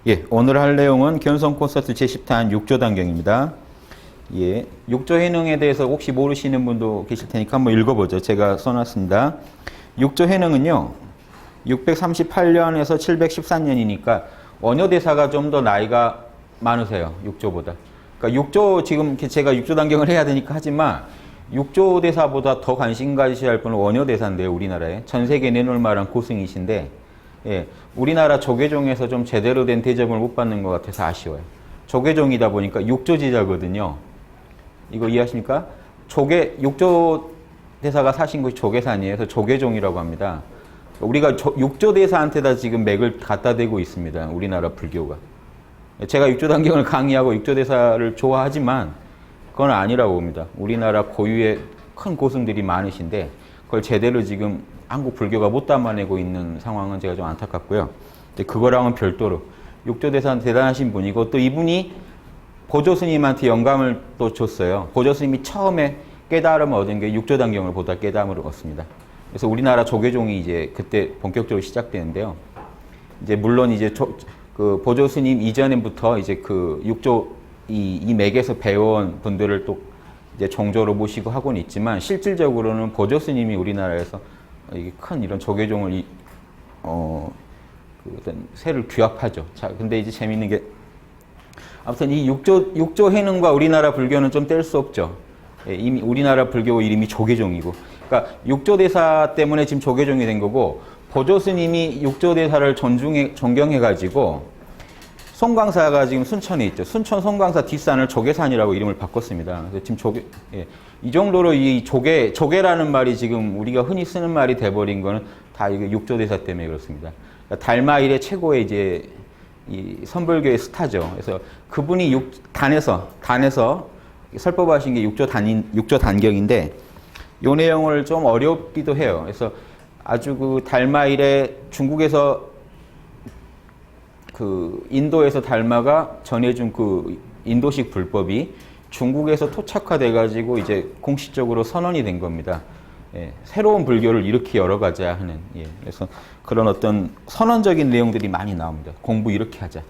예, 오늘 할 내용은 견성 콘서트 제10탄 6조 단경입니다. 예, 6조 해능에 대해서 혹시 모르시는 분도 계실 테니까 한번 읽어보죠. 제가 써놨습니다. 6조 해능은요, 638년에서 714년이니까 원효대사가 좀 더 나이가 많으세요. 6조보다. 그러니까 6조, 지금 제가 6조 단경을 해야 되니까 하지만 6조 대사보다 더 관심 가지셔야 할 분은 원효대사인데요, 우리나라에. 전 세계 내놓을 만한 고승이신데, 예, 우리나라 조계종에서 좀 제대로 된 대접을 못 받는 것 같아서 아쉬워요. 조계종이다 보니까 6조 제자거든요. 이거 이해하십니까? 육조 대사가 사신 곳이 조계산이에요. 그래서 조계종이라고 합니다. 우리가 육조 대사한테다 지금 맥을 갖다 대고 있습니다. 우리나라 불교가. 제가 육조 단경을 강의하고 육조 대사를 좋아하지만 그건 아니라고 봅니다. 우리나라 고유의 큰 고승들이 많으신데 그걸 제대로 지금 한국 불교가 못 담아내고 있는 상황은 제가 좀 안타깝고요. 그거랑은 별도로 육조 대사는 대단하신 분이고 또 이분이 보조 스님한테 영감을 또 줬어요. 보조 스님이 처음에 깨달음을 얻은 게 육조 단경을 보다 깨달음을 얻었습니다. 그래서 우리나라 조계종이 이제 그때 본격적으로 시작되는데요. 이제 물론 이제 그 보조 스님 이전부터 이제 그 육조 이 맥에서 배워온 분들을 또 이제 종조로 모시고 하고는 있지만 실질적으로는 보조 스님이 우리나라에서 이게 큰 이런 조계종을 그 새를 규합하죠. 자, 근데 이제 재밌는 게 아무튼 이 육조 해능과 우리나라 불교는 좀 뗄 수 없죠. 예, 이미 우리나라 불교 이름이 조계종이고, 그러니까 육조 대사 때문에 지금 조계종이 된 거고 보조 스님이 육조 대사를 존경해가지고 송광사가 지금 순천에 있죠. 순천 송광사 뒷산을 조계산이라고 이름을 바꿨습니다. 그래서 지금 예, 이 정도로 이 조계라는 말이 지금 우리가 흔히 쓰는 말이 돼버린 거는 다 이거 육조대사 때문에 그렇습니다. 그러니까 달마일의 최고의 이제 이 선불교의 스타죠. 그래서 그분이 단에서 설법하신 게 육조 단경인데 요 내용을 좀 어렵기도 해요. 그래서 아주 그 달마일의 중국에서 그 인도에서 달마가 전해준 그 인도식 불법이 중국에서 토착화돼 가지고 이제 공식적으로 선언이 된 겁니다. 예, 새로운 불교를 이렇게 열어가자 하는, 예, 그래서 그런 어떤 선언적인 내용들이 많이 나옵니다. 공부 이렇게 하자.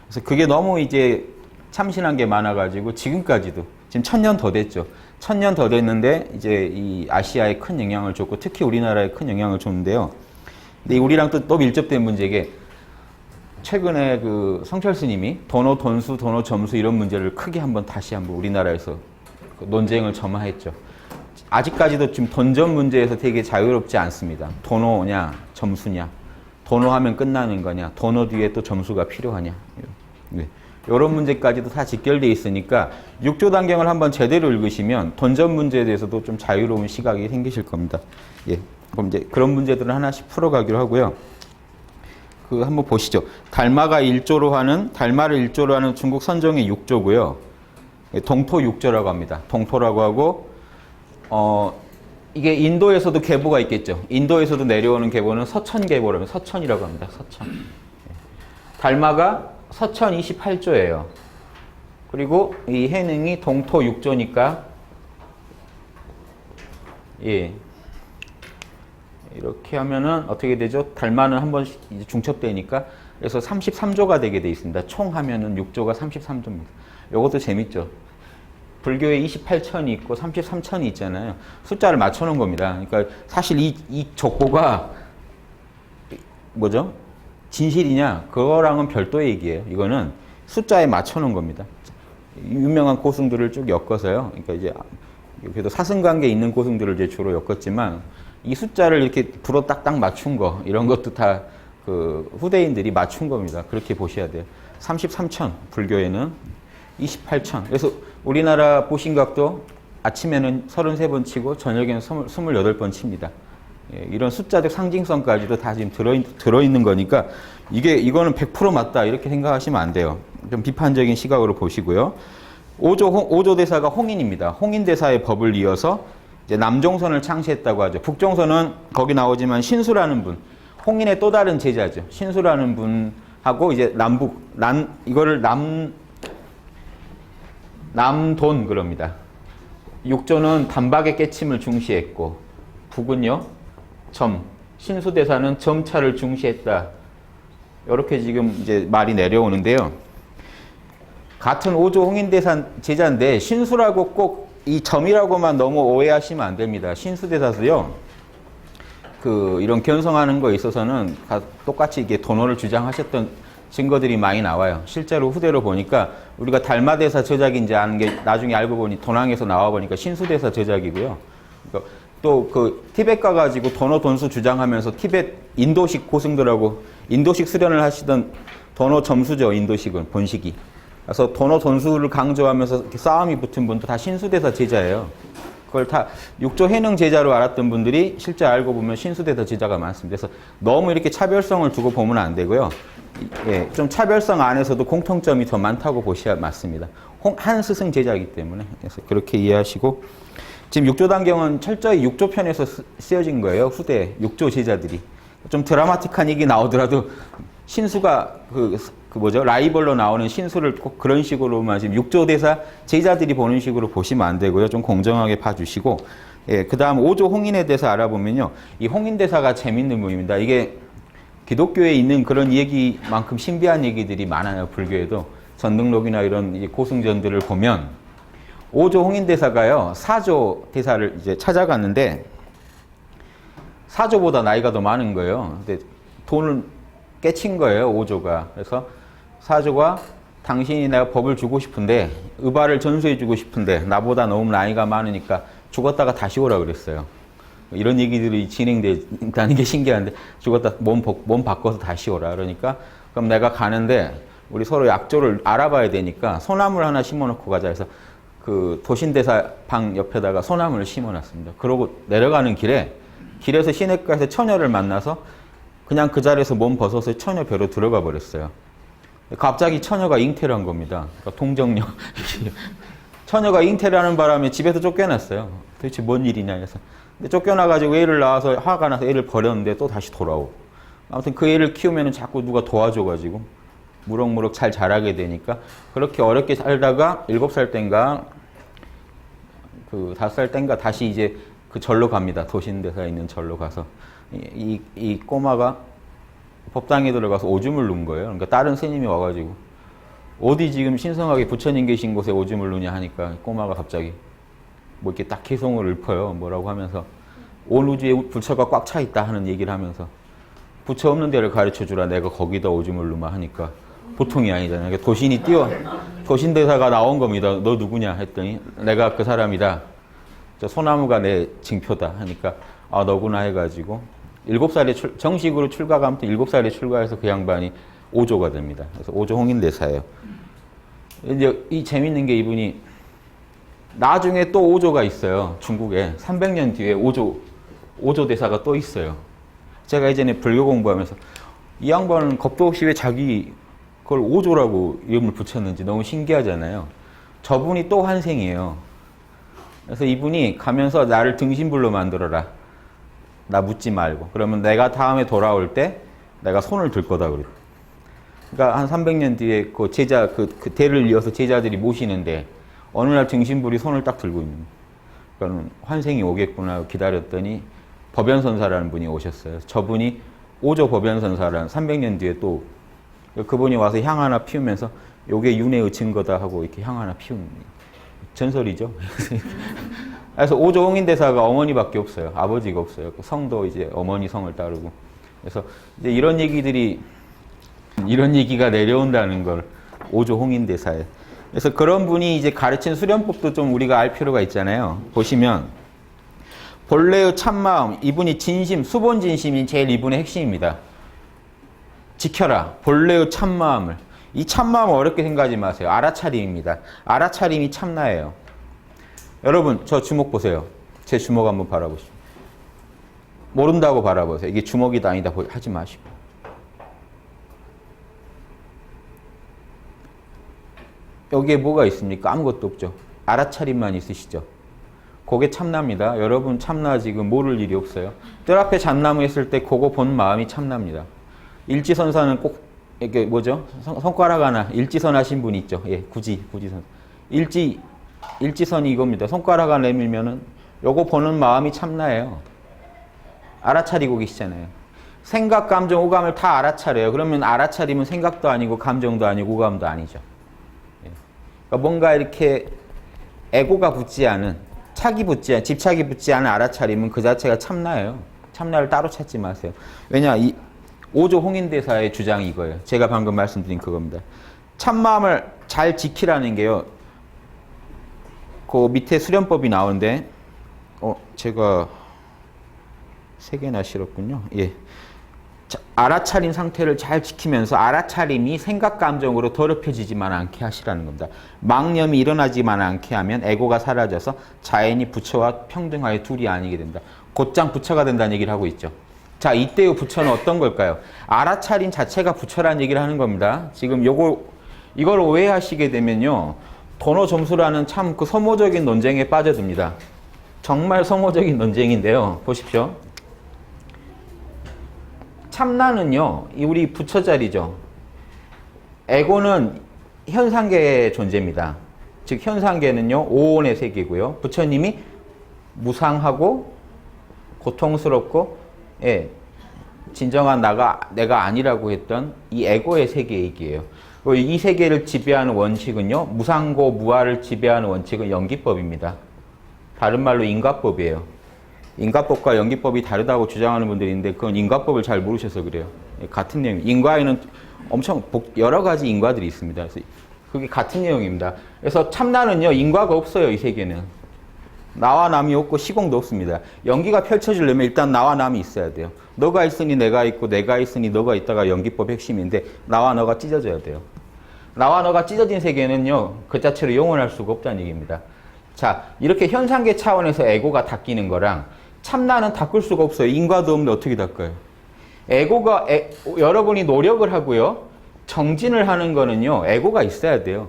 그래서 그게 너무 이제 참신한 게 많아가지고 지금까지도 지금 1000년 더 됐죠. 1000년 더 됐는데 이제 이 아시아에 큰 영향을 줬고 특히 우리나라에 큰 영향을 줬는데요. 근데 우리랑 또 밀접된 문제게 최근에 그 성철 스님이 도노 돈수, 도노 점수 이런 문제를 크게 다시 한번 우리나라에서 논쟁을 점화했죠. 아직까지도 지금 돈점 문제에서 되게 자유롭지 않습니다. 도노냐, 점수냐, 도노하면 끝나는 거냐, 도노 뒤에 또 점수가 필요하냐. 네. 이런 문제까지도 다 직결되어 있으니까 육조 단경을 한번 제대로 읽으시면 돈점 문제에 대해서도 좀 자유로운 시각이 생기실 겁니다. 예, 그럼 이제 그런 문제들은 하나씩 풀어가기로 하고요. 그 한번 보시죠. 달마를 일조로 하는 중국 선종의 육조고요. 동토 육조라고 합니다. 동토라고 하고 이게 인도에서도 계보가 있겠죠. 인도에서도 내려오는 계보는 서천 계보라면 서천이라고 합니다. 서천. 달마가 서천 28조예요. 그리고 이 해능이 동토 육조니까 예. 이렇게 하면은 어떻게 되죠? 달마는 한 번씩 이제 중첩되니까 그래서 33조가 되게 돼 있습니다. 총 하면은 6조가 33조입니다. 이것도 재밌죠. 불교에 28천이 있고 33천이 있잖아요. 숫자를 맞춰놓은 겁니다. 그러니까 사실 이 족보가 뭐죠? 진실이냐? 그거랑은 별도의 얘기예요. 이거는 숫자에 맞춰놓은 겁니다. 유명한 고승들을 쭉 엮어서요. 그러니까 이제 그래도 사승관계 있는 고승들을 이제 주로 엮었지만 이 숫자를 이렇게 불어 딱딱 맞춘 거 이런 것도 다 그 후대인들이 맞춘 겁니다. 그렇게 보셔야 돼요. 33천 불교에는 28천. 그래서 우리나라 보신각도 아침에는 33번 치고 저녁에는 28번 칩니다. 예, 이런 숫자적 상징성까지도 다 지금 들어있는 거니까 이거는 100% 맞다 이렇게 생각하시면 안 돼요. 좀 비판적인 시각으로 보시고요. 오조 대사가 홍인입니다. 홍인 대사의 법을 이어서 이제 남종선을 창시했다고 하죠. 북종선은 거기 나오지만 신수라는 분, 홍인의 또 다른 제자죠. 신수라는 분하고 이제 이거를 남돈 그럽니다. 육조는 단박의 깨침을 중시했고 북은요 신수대사는 점차를 중시했다. 이렇게 지금 이제 말이 내려오는데요. 같은 오조 홍인대사 제자인데 신수라고 꼭 이 점이라고만 너무 오해하시면 안 됩니다. 신수대사도요. 이런 견성하는 거에 있어서는 똑같이 이게 도노를 주장하셨던 증거들이 많이 나와요. 실제로 후대로 보니까 우리가 달마대사 제작인지 아는 게 나중에 알고 보니 도낭에서 나와 보니까 신수대사 제작이고요. 또 티벳 가가지고 도노 돈수 주장하면서 티벳 인도식 고승들하고 인도식 수련을 하시던 도노 점수죠. 인도식은 본식이. 그래서 도노 돈수를 강조하면서 싸움이 붙은 분도 다 신수대사 제자예요. 그걸 다 육조 해능 제자로 알았던 분들이 실제 알고 보면 신수대사 제자가 많습니다. 그래서 너무 이렇게 차별성을 두고 보면 안 되고요. 예, 좀 차별성 안에서도 공통점이 더 많다고 보셔야 맞습니다. 한 스승 제자이기 때문에. 그래서 그렇게 이해하시고, 지금 육조단경은 철저히 육조편에서 쓰여진 거예요. 후대 육조 제자들이. 좀 드라마틱한 얘기 나오더라도 신수가 라이벌로 나오는 신수를 꼭 그런 식으로만 지금 육조대사 제자들이 보는 식으로 보시면 안 되고요. 좀 공정하게 봐주시고, 예, 그 다음 오조 홍인에 대해서 알아보면요. 이 홍인대사가 재밌는 분입니다. 이게 기독교에 있는 그런 얘기만큼 신비한 얘기들이 많아요. 불교에도. 전등록이나 이런 고승전들을 보면 오조 홍인대사가요. 사조 대사를 이제 찾아갔는데 사조보다 나이가 더 많은 거예요. 근데 돈을 깨친 거예요. 오조가. 그래서 사조가 당신이 내가 법을 주고 싶은데 의발을 전수해 주고 싶은데 나보다 너무 나이가 많으니까 죽었다가 다시 오라 그랬어요. 이런 얘기들이 진행된다는 게 신기한데 죽었다 몸 바꿔서 다시 오라. 그러니까 그럼 내가 가는데 우리 서로 약조를 알아봐야 되니까 소나무를 하나 심어놓고 가자 해서 도신대사 방 옆에다가 소나무를 심어놨습니다. 그러고 내려가는 길에서 시냇가에서 처녀를 만나서 그냥 그 자리에서 몸 벗어서 처녀 벼로 들어가 버렸어요. 갑자기 처녀가 잉태를 한 겁니다. 그러니까 동정녀. 처녀가 잉태를 하는 바람에 집에서 쫓겨났어요. 도대체 뭔 일이냐 해서. 근데 쫓겨나가지고 애를 낳아서 화가 나서 애를 버렸는데 또 다시 돌아오고. 아무튼 그 애를 키우면 자꾸 누가 도와줘가지고 무럭무럭 잘 자라게 되니까 그렇게 어렵게 살다가 7살 땐가 5살 땐가 다시 이제 그 절로 갑니다. 도신대사에 있는 절로 가서. 이 꼬마가 법당에 들어가서 오줌을 누운 거예요. 그러니까 다른 스님이 와가지고 어디 지금 신성하게 부처님 계신 곳에 오줌을 누냐 하니까 꼬마가 갑자기 뭐 이렇게 딱 개성을 읊어요. 뭐라고 하면서 온 우주에 부처가 꽉 차 있다 하는 얘기를 하면서 부처 없는 데를 가르쳐 주라. 내가 거기다 오줌을 누마 하니까 보통이 아니잖아요. 그러니까 도신대사가 나온 겁니다. 너 누구냐 했더니 내가 그 사람이다. 저 소나무가 내 징표다 하니까 아 너구나 해가지고 7살에 정식으로 출가가 아무튼 7살에 출가해서 그 양반이 오조가 됩니다. 그래서 오조 홍인대사예요. 이제 이 재밌는 게 이분이 나중에 또 오조가 있어요. 중국에 300년 뒤에 오조 대사가 또 있어요. 제가 예전에 불교 공부하면서 이 양반은 겁도 없이 왜 자기 그걸 오조라고 이름을 붙였는지 너무 신기하잖아요. 저분이 또 환생이에요. 그래서 이분이 가면서 나를 등신불로 만들어라. 나 묻지 말고. 그러면 내가 다음에 돌아올 때 내가 손을 들 거다 그랬. 그러니까 한 300년 뒤에 그 제자 그 대를 이어서 제자들이 모시는데 어느 날 등신불이 손을 딱 들고 있는. 그러니까 환생이 오겠구나 기다렸더니 법연선사라는 분이 오셨어요. 저분이 오조 법연선사라는 300년 뒤에 또 그분이 와서 향 하나 피우면서 요게 윤회의 증거다 하고 이렇게 향 하나 피운 전설이죠. 그래서 오조 홍인대사가 어머니밖에 없어요. 아버지가 없어요. 성도 이제 어머니 성을 따르고. 그래서 이제 이런 얘기가 내려온다는 걸 오조 홍인대사에. 그래서 그런 분이 이제 가르친 수련법도 좀 우리가 알 필요가 있잖아요. 보시면 본래의 참마음, 이분이 진심, 수본진심이 제일 이분의 핵심입니다. 지켜라. 본래의 참마음을. 이 참마음을 어렵게 생각하지 마세요. 알아차림입니다. 알아차림이 참나예요. 여러분 저 주먹 보세요. 제 주먹 한번 바라보시죠. 모른다고 바라보세요. 이게 주먹이다 아니다 하지 마시고. 여기에 뭐가 있습니까? 아무것도 없죠. 알아차림만 있으시죠. 그게 참나입니다. 여러분 참나 지금 모를 일이 없어요. 뜰 앞에 잣나무 했을 때 그거 본 마음이 참나입니다. 일지선사는 꼭 이게 뭐죠? 손가락 하나 일지선 하신 분 있죠. 예, 구지선. 일지선이 이겁니다. 손가락 하나 내밀면은 요거 보는 마음이 참나예요. 알아차리고 계시잖아요. 생각, 감정, 오감을 다 알아차려요. 그러면 알아차리면 생각도 아니고 감정도 아니고 오감도 아니죠. 예. 그러니까 뭔가 이렇게 에고가 붙지 않은, 집착이 붙지 않은 알아차림은 그 자체가 참나예요. 참나를 따로 찾지 마세요. 왜냐, 이 5조 홍인대사의 주장이 이거예요. 제가 방금 말씀드린 그겁니다. 참마음을 잘 지키라는 게요. 그 밑에 수련법이 나오는데, 제가 3개나 실었군요. 예. 알아차린 상태를 잘 지키면서 알아차림이 생각, 감정으로 더럽혀지지만 않게 하시라는 겁니다. 망념이 일어나지만 않게 하면 에고가 사라져서 자연이 부처와 평등하여 둘이 아니게 된다. 곧장 부처가 된다는 얘기를 하고 있죠. 자, 이때의 부처는 어떤 걸까요? 알아차림 자체가 부처라는 얘기를 하는 겁니다. 지금 이걸 오해하시게 되면요. 도노 점수라는 참 그 소모적인 논쟁에 빠져듭니다. 정말 소모적인 논쟁인데요. 보십시오. 참나는요, 우리 부처 자리죠. 에고는 현상계의 존재입니다. 즉, 현상계는요, 오온의 세계고요. 부처님이 무상하고 고통스럽고, 예, 진정한 내가 아니라고 했던 이 에고의 세계 얘기예요. 이 세계를 지배하는 원칙은요, 무상고 무아를 지배하는 원칙은 연기법입니다. 다른 말로 인과법이에요. 인과법과 연기법이 다르다고 주장하는 분들이 있는데 그건 인과법을 잘 모르셔서 그래요. 같은 내용. 인과에는 엄청 여러 가지 인과들이 있습니다. 그래서 그게 같은 내용입니다. 그래서 참나는요, 인과가 없어요. 이 세계는. 나와 남이 없고 시공도 없습니다. 연기가 펼쳐지려면 일단 나와 남이 있어야 돼요. 너가 있으니 내가 있고 내가 있으니 너가 있다가 연기법 핵심인데 나와 너가 찢어져야 돼요. 나와 너가 찢어진 세계는요, 그 자체로 영원할 수가 없다는 얘기입니다. 자, 이렇게 현상계 차원에서 에고가 닦이는 거랑 참나는 닦을 수가 없어요. 인과도 없는데 어떻게 닦아요? 에고가, 여러분이 노력을 하고요. 정진을 하는 거는요. 에고가 있어야 돼요.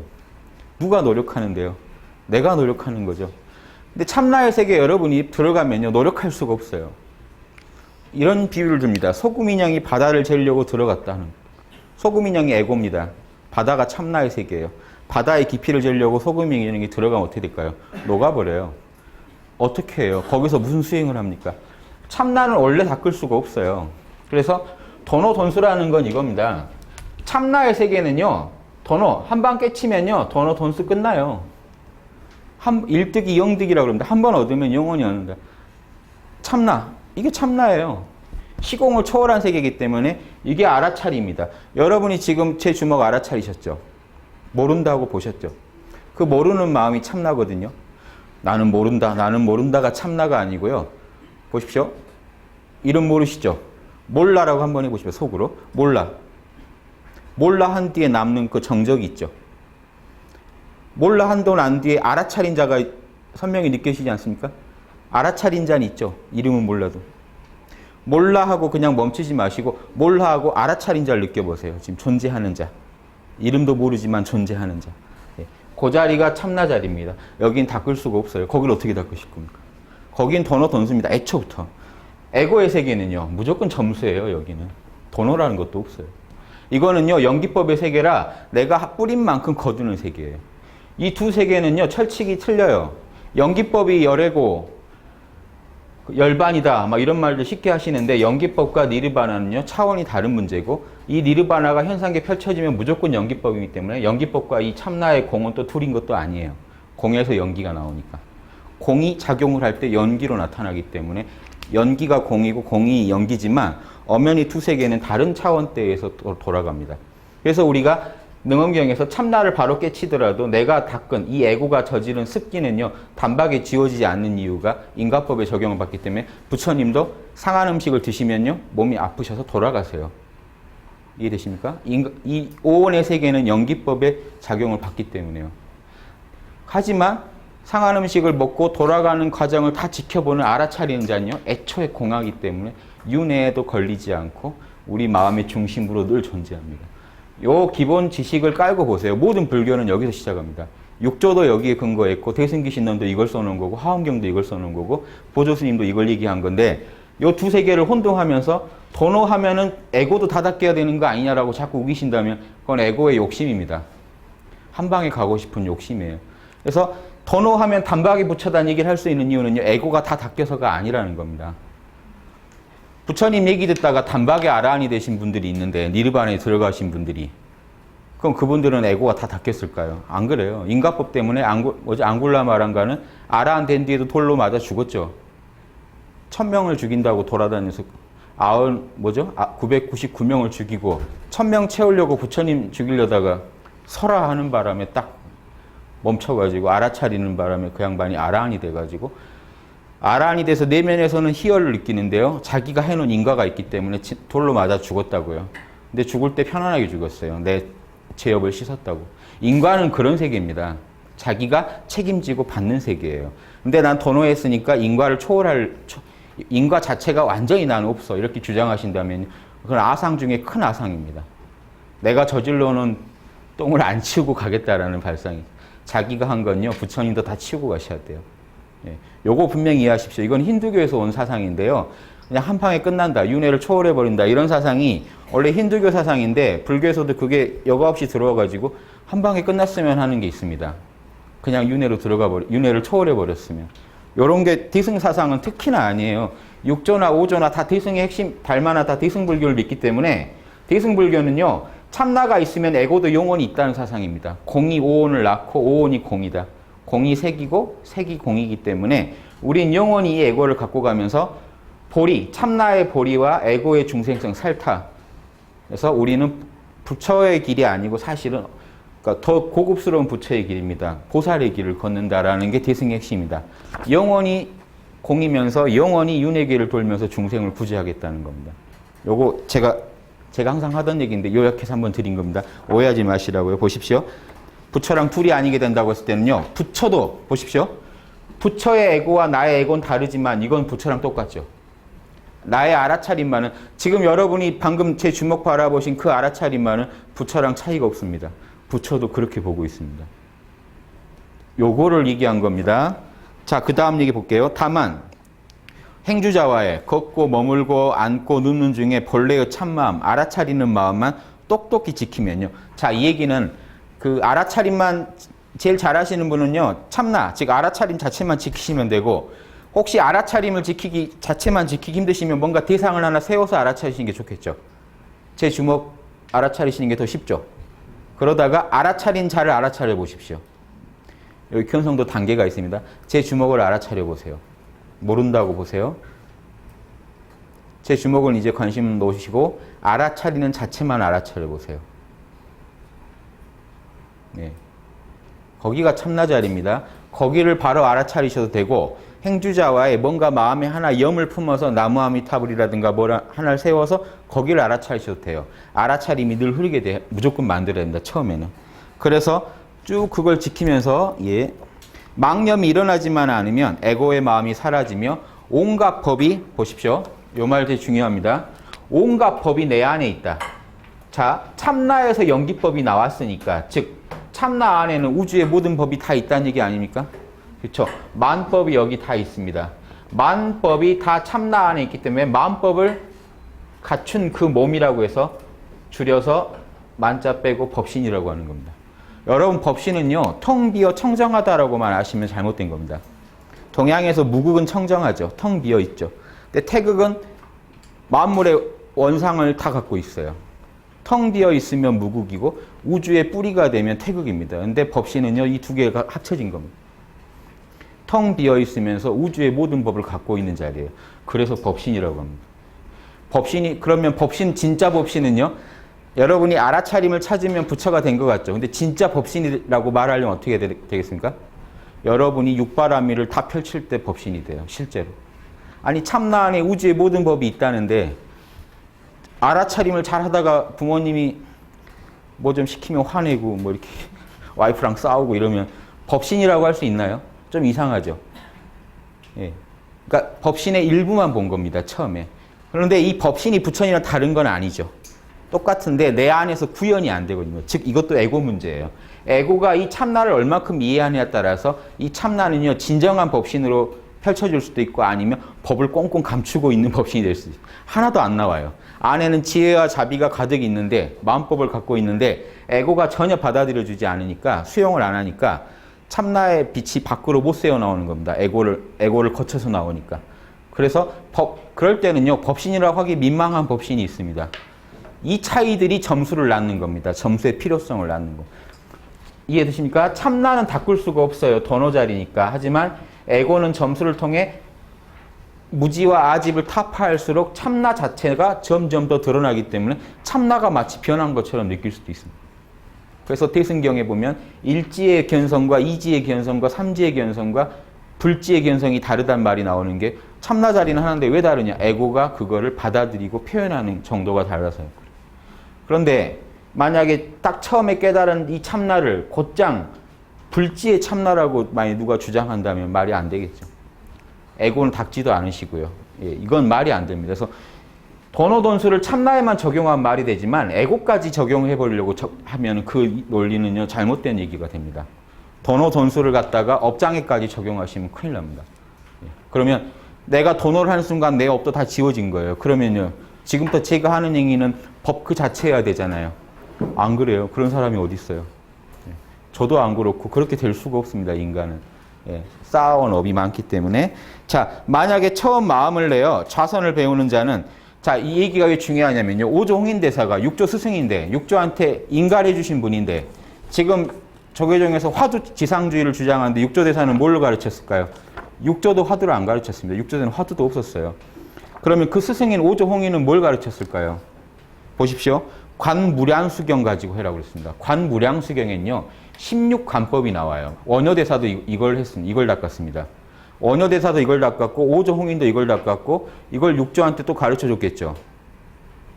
누가 노력하는데요? 내가 노력하는 거죠. 근데 참나의 세계에 여러분이 들어가면요. 노력할 수가 없어요. 이런 비유를 듭니다. 소금 인형이 바다를 재려고 들어갔다는. 소금 인형이 에고입니다. 바다가 참나의 세계예요. 바다의 깊이를 재려고 소금 인형이 들어가면 어떻게 될까요? 녹아버려요. 어떻게 해요? 거기서 무슨 수행을 합니까? 참나는 원래 닦을 수가 없어요. 그래서 도노 돈수라는 건 이겁니다. 참나의 세계는요. 도노 한 방 깨치면요. 도노 돈수 끝나요. 일득이 영득이라고 그럽니다. 한 번 얻으면 영원히 얻는다. 참나. 이게 참나예요. 시공을 초월한 세계이기 때문에 이게 알아차리입니다. 여러분이 지금 제 주먹 알아차리셨죠? 모른다고 보셨죠? 그 모르는 마음이 참나거든요. 나는 모른다, 나는 모른다가 참나가 아니고요. 보십시오. 이름 모르시죠? 몰라라고 한번 해보십시오. 속으로. 몰라. 몰라 한 뒤에 남는 그 정적이 있죠. 몰라 한도 난 뒤에 알아차린 자가 선명히 느껴지지 않습니까? 알아차린 자는 있죠. 이름은 몰라도. 몰라 하고 그냥 멈추지 마시고 몰라 하고 알아차린 자를 느껴보세요. 지금 존재하는 자. 이름도 모르지만 존재하는 자. 그 자리가 참나 자리입니다. 여긴 닦을 수가 없어요. 거기를 어떻게 닦으실 겁니까? 거긴 도노 돈수입니다. 애초부터. 에고의 세계는요. 무조건 점수예요. 여기는. 도노라는 것도 없어요. 이거는요. 연기법의 세계라 내가 뿌린 만큼 거두는 세계예요. 이 두 세계는요. 철칙이 틀려요. 연기법이 열애고 열반이다. 막 이런 말들 쉽게 하시는데 연기법과 니르바나는요. 차원이 다른 문제고 이 니르바나가 현상계 펼쳐지면 무조건 연기법이기 때문에 연기법과 이 참나의 공은 또 둘인 것도 아니에요. 공에서 연기가 나오니까. 공이 작용을 할 때 연기로 나타나기 때문에 연기가 공이고 공이 연기지만 엄연히 두 세계는 다른 차원대에서 돌아갑니다. 그래서 우리가 능엄경에서 참나를 바로 깨치더라도 내가 닦은 이 에고가 저지른 습기는요. 단박에 지워지지 않는 이유가 인과법에 적용을 받기 때문에 부처님도 상한 음식을 드시면요. 몸이 아프셔서 돌아가세요. 이해되십니까? 이 오온의 세계는 연기법의 작용을 받기 때문에요. 하지만 상한 음식을 먹고 돌아가는 과정을 다 지켜보는 알아차리는 자는요. 애초에 공하기 때문에 윤회에도 걸리지 않고 우리 마음의 중심으로 늘 존재합니다. 요 기본 지식을 깔고 보세요. 모든 불교는 여기서 시작합니다. 육조도 여기에 근거했고 대승기신론도 이걸 써놓은 거고 화엄경도 이걸 써놓은 거고 보조스님도 이걸 얘기한 건데 요 두 세계를 혼동하면서 도노하면은 에고도 다 닦여야 되는 거 아니냐라고 자꾸 우기신다면 그건 에고의 욕심입니다. 한 방에 가고 싶은 욕심이에요. 그래서 도노하면 단박에 붙여 다니기를 할 수 있는 이유는요. 에고가 다 닦여서가 아니라는 겁니다. 부처님 얘기 듣다가 단박에 아라한이 되신 분들이 있는데 니르바나에 들어가신 분들이 그럼 그분들은 에고가 다 닦였을까요? 안 그래요. 인과법 때문에 앙굴라 마란가는 아라한 된 뒤에도 돌로 맞아 죽었죠. 1000명을 죽인다고 돌아다녀서 999명을 죽이고 1000명 채우려고 부처님 죽이려다가 설화하는 바람에 딱 멈춰가지고 알아차리는 바람에 그 양반이 아라한이 돼가지고 아라한이 돼서 내면에서는 희열을 느끼는데요. 자기가 해놓은 인과가 있기 때문에 돌로 맞아 죽었다고요. 근데 죽을 때 편안하게 죽었어요. 내 죄업을 씻었다고. 인과는 그런 세계입니다. 자기가 책임지고 받는 세계예요. 근데 난 도노했으니까 인과를 인과 자체가 완전히 나는 없어. 이렇게 주장하신다면 그건 아상 중에 큰 아상입니다. 내가 저질러 놓은 똥을 안 치우고 가겠다라는 발상이. 자기가 한 건요, 부처님도 다 치우고 가셔야 돼요. 예. 요거 분명히 이해하십시오. 이건 힌두교에서 온 사상인데요. 그냥 한 방에 끝난다. 윤회를 초월해버린다. 이런 사상이 원래 힌두교 사상인데 불교에서도 그게 여과 없이 들어와가지고 한 방에 끝났으면 하는 게 있습니다. 그냥 윤회를 초월해버렸으면. 요런 게 대승 사상은 특히나 아니에요. 6조나 5조나 다 대승의 핵심, 달마나 다 대승불교를 믿기 때문에 대승불교는요, 참나가 있으면 에고도 영혼이 있다는 사상입니다. 공이 오온을 낳고 오온이 공이다. 공이 색이고 색이 공이기 때문에 우린 영원히 이 에고를 갖고 가면서 보리, 참나의 보리와 에고의 중생성 살타. 그래서 우리는 부처의 길이 아니고 사실은 그러니까 더 고급스러운 부처의 길입니다. 보살의 길을 걷는다라는 게 대승의 핵심이다. 영원히 공이면서 영원히 윤회 길을 돌면서 중생을 구제하겠다는 겁니다. 요거 제가 항상 하던 얘기인데 요약해서 한번 드린 겁니다. 오해하지 마시라고요. 보십시오. 부처랑 둘이 아니게 된다고 했을 때는요. 부처도 보십시오. 부처의 에고와 나의 에고는 다르지만 이건 부처랑 똑같죠. 나의 알아차림만은 지금 여러분이 방금 제 주먹 바라보신 그 알아차림만은 부처랑 차이가 없습니다. 부처도 그렇게 보고 있습니다. 요거를 얘기한 겁니다. 자, 그 다음 얘기 볼게요. 다만 행주자와의 걷고 머물고 앉고 눕는 중에 본래의 참마음, 알아차리는 마음만 똑똑히 지키면요. 자, 이 얘기는 그 알아차림만 제일 잘하시는 분은요. 참나, 즉 알아차림 자체만 지키시면 되고 혹시 알아차림을 자체만 지키기 힘드시면 뭔가 대상을 하나 세워서 알아차리시는 게 좋겠죠. 제 주먹 알아차리시는 게 더 쉽죠. 그러다가 알아차린 자를 알아차려 보십시오. 여기 견성도 단계가 있습니다. 제 주먹을 알아차려 보세요. 모른다고 보세요. 제 주먹을 이제 관심 놓으시고 알아차리는 자체만 알아차려 보세요. 네. 거기가 참나 자리입니다. 거기를 바로 알아차리셔도 되고 행주자와의 뭔가 마음에 하나 염을 품어서 나무아미타불이라든가 뭐라 하나를 세워서 거기를 알아차리셔도 돼요. 알아차림이 늘 흐르게 돼 무조건 만들어야 된다. 처음에는. 그래서 쭉 그걸 지키면서 망념이 일어나지만 않으면 에고의 마음이 사라지며 온갖 법이 보십시오. 요 말 되게 중요합니다. 온갖 법이 내 안에 있다. 자, 참나에서 연기법이 나왔으니까 즉 참나 안에는 우주의 모든 법이 다 있다는 얘기 아닙니까? 그렇죠. 만법이 여기 다 있습니다. 만법이 다 참나 안에 있기 때문에 만법을 갖춘 그 몸이라고 해서 줄여서 만자 빼고 법신이라고 하는 겁니다. 여러분 법신은요. 텅 비어 청정하다라고만 아시면 잘못된 겁니다. 동양에서 무국은 청정하죠. 텅 비어 있죠. 근데 태극은 만물의 원상을 다 갖고 있어요. 텅 비어 있으면 무국이고 우주의 뿌리가 되면 태극입니다. 근데 법신은요. 이 두 개가 합쳐진 겁니다. 텅 비어 있으면서 우주의 모든 법을 갖고 있는 자리예요. 그래서 법신이라고 합니다. 그러면 법신, 진짜 법신은요. 여러분이 알아차림을 찾으면 부처가 된 것 같죠. 근데 진짜 법신이라고 말하려면 어떻게 되겠습니까? 여러분이 육바라밀을 다 펼칠 때 법신이 돼요. 실제로. 아니 참나 안에 우주의 모든 법이 있다는데 알아차림을 잘 하다가 부모님이 뭐 좀 시키면 화내고 뭐 이렇게 와이프랑 싸우고 이러면 법신이라고 할 수 있나요? 좀 이상하죠. 예. 그러니까 법신의 일부만 본 겁니다. 처음에. 그런데 이 법신이 부처님이랑 다른 건 아니죠. 똑같은데 내 안에서 구현이 안 되거든요. 즉 이것도 에고 문제예요. 에고가 이 참나를 얼마큼 이해하느냐에 따라서 이 참나는요. 진정한 법신으로 펼쳐질 수도 있고 아니면 법을 꽁꽁 감추고 있는 법신이 될 수도 있어요. 하나도 안 나와요. 안에는 지혜와 자비가 가득 있는데 마음법을 갖고 있는데 에고가 전혀 받아들여주지 않으니까 수용을 안 하니까 참나의 빛이 밖으로 못 새어 나오는 겁니다. 에고를 거쳐서 나오니까. 그래서 그럴 때는요, 법신이라고 하기 민망한 법신이 있습니다. 이 차이들이 점수를 낳는 겁니다. 점수의 필요성을 낳는 거. 이해되십니까? 참나는 바꿀 수가 없어요. 번호 자리니까. 하지만 에고는 점수를 통해 무지와 아집을 타파할수록 참나 자체가 점점 더 드러나기 때문에 참나가 마치 변한 것처럼 느낄 수도 있습니다. 그래서 대승경에 보면 일지의 견성과 이지의 견성과 삼지의 견성과 불지의 견성이 다르단 말이 나오는 게 참나 자리는 하나인데 왜 다르냐? 에고가 그거를 받아들이고 표현하는 정도가 달라서요. 그런데 만약에 딱 처음에 깨달은 이 참나를 곧장 불지의 참나라고 만약 누가 주장한다면 말이 안 되겠죠. 에고는 닦지도 않으시고요. 예, 이건 말이 안 됩니다. 그래서 번호돈수를 참나에만 적용한 말이 되지만 에고까지 적용해 보려고 하면 그 논리는요 잘못된 얘기가 됩니다. 번호돈수를 갖다가 업장에까지 적용하시면 큰일 납니다. 예, 그러면 내가 돈을 하는 순간 내 업도 다 지워진 거예요. 그러면요 지금부터 제가 하는 행위는 법 그 자체여야 되잖아요. 안 그래요. 그런 사람이 어디 있어요. 예, 저도 안 그렇고 그렇게 될 수가 없습니다. 인간은. 예, 쌓아온 업이 많기 때문에. 자, 만약에 처음 마음을 내어 좌선을 배우는 자는, 자, 이 얘기가 왜 중요하냐면요. 오조 홍인대사가 육조 스승인데, 육조한테 인가해 주신 분인데, 지금 조계종에서 화두 지상주의를 주장하는데 육조 대사는 뭘 가르쳤을까요? 육조도 화두를 안 가르쳤습니다. 육조대는 화두도 없었어요. 그러면 그 스승인 오조 홍인은 뭘 가르쳤을까요? 보십시오. 관무량수경 가지고 해라고 그랬습니다. 관무량수경엔요. 16관법이 나와요. 원효대사도 이걸 했습니다. 이걸 닦았습니다. 원효대사도 이걸 닦았고 오조홍인도 이걸 닦았고 이걸 육조한테 또 가르쳐줬겠죠.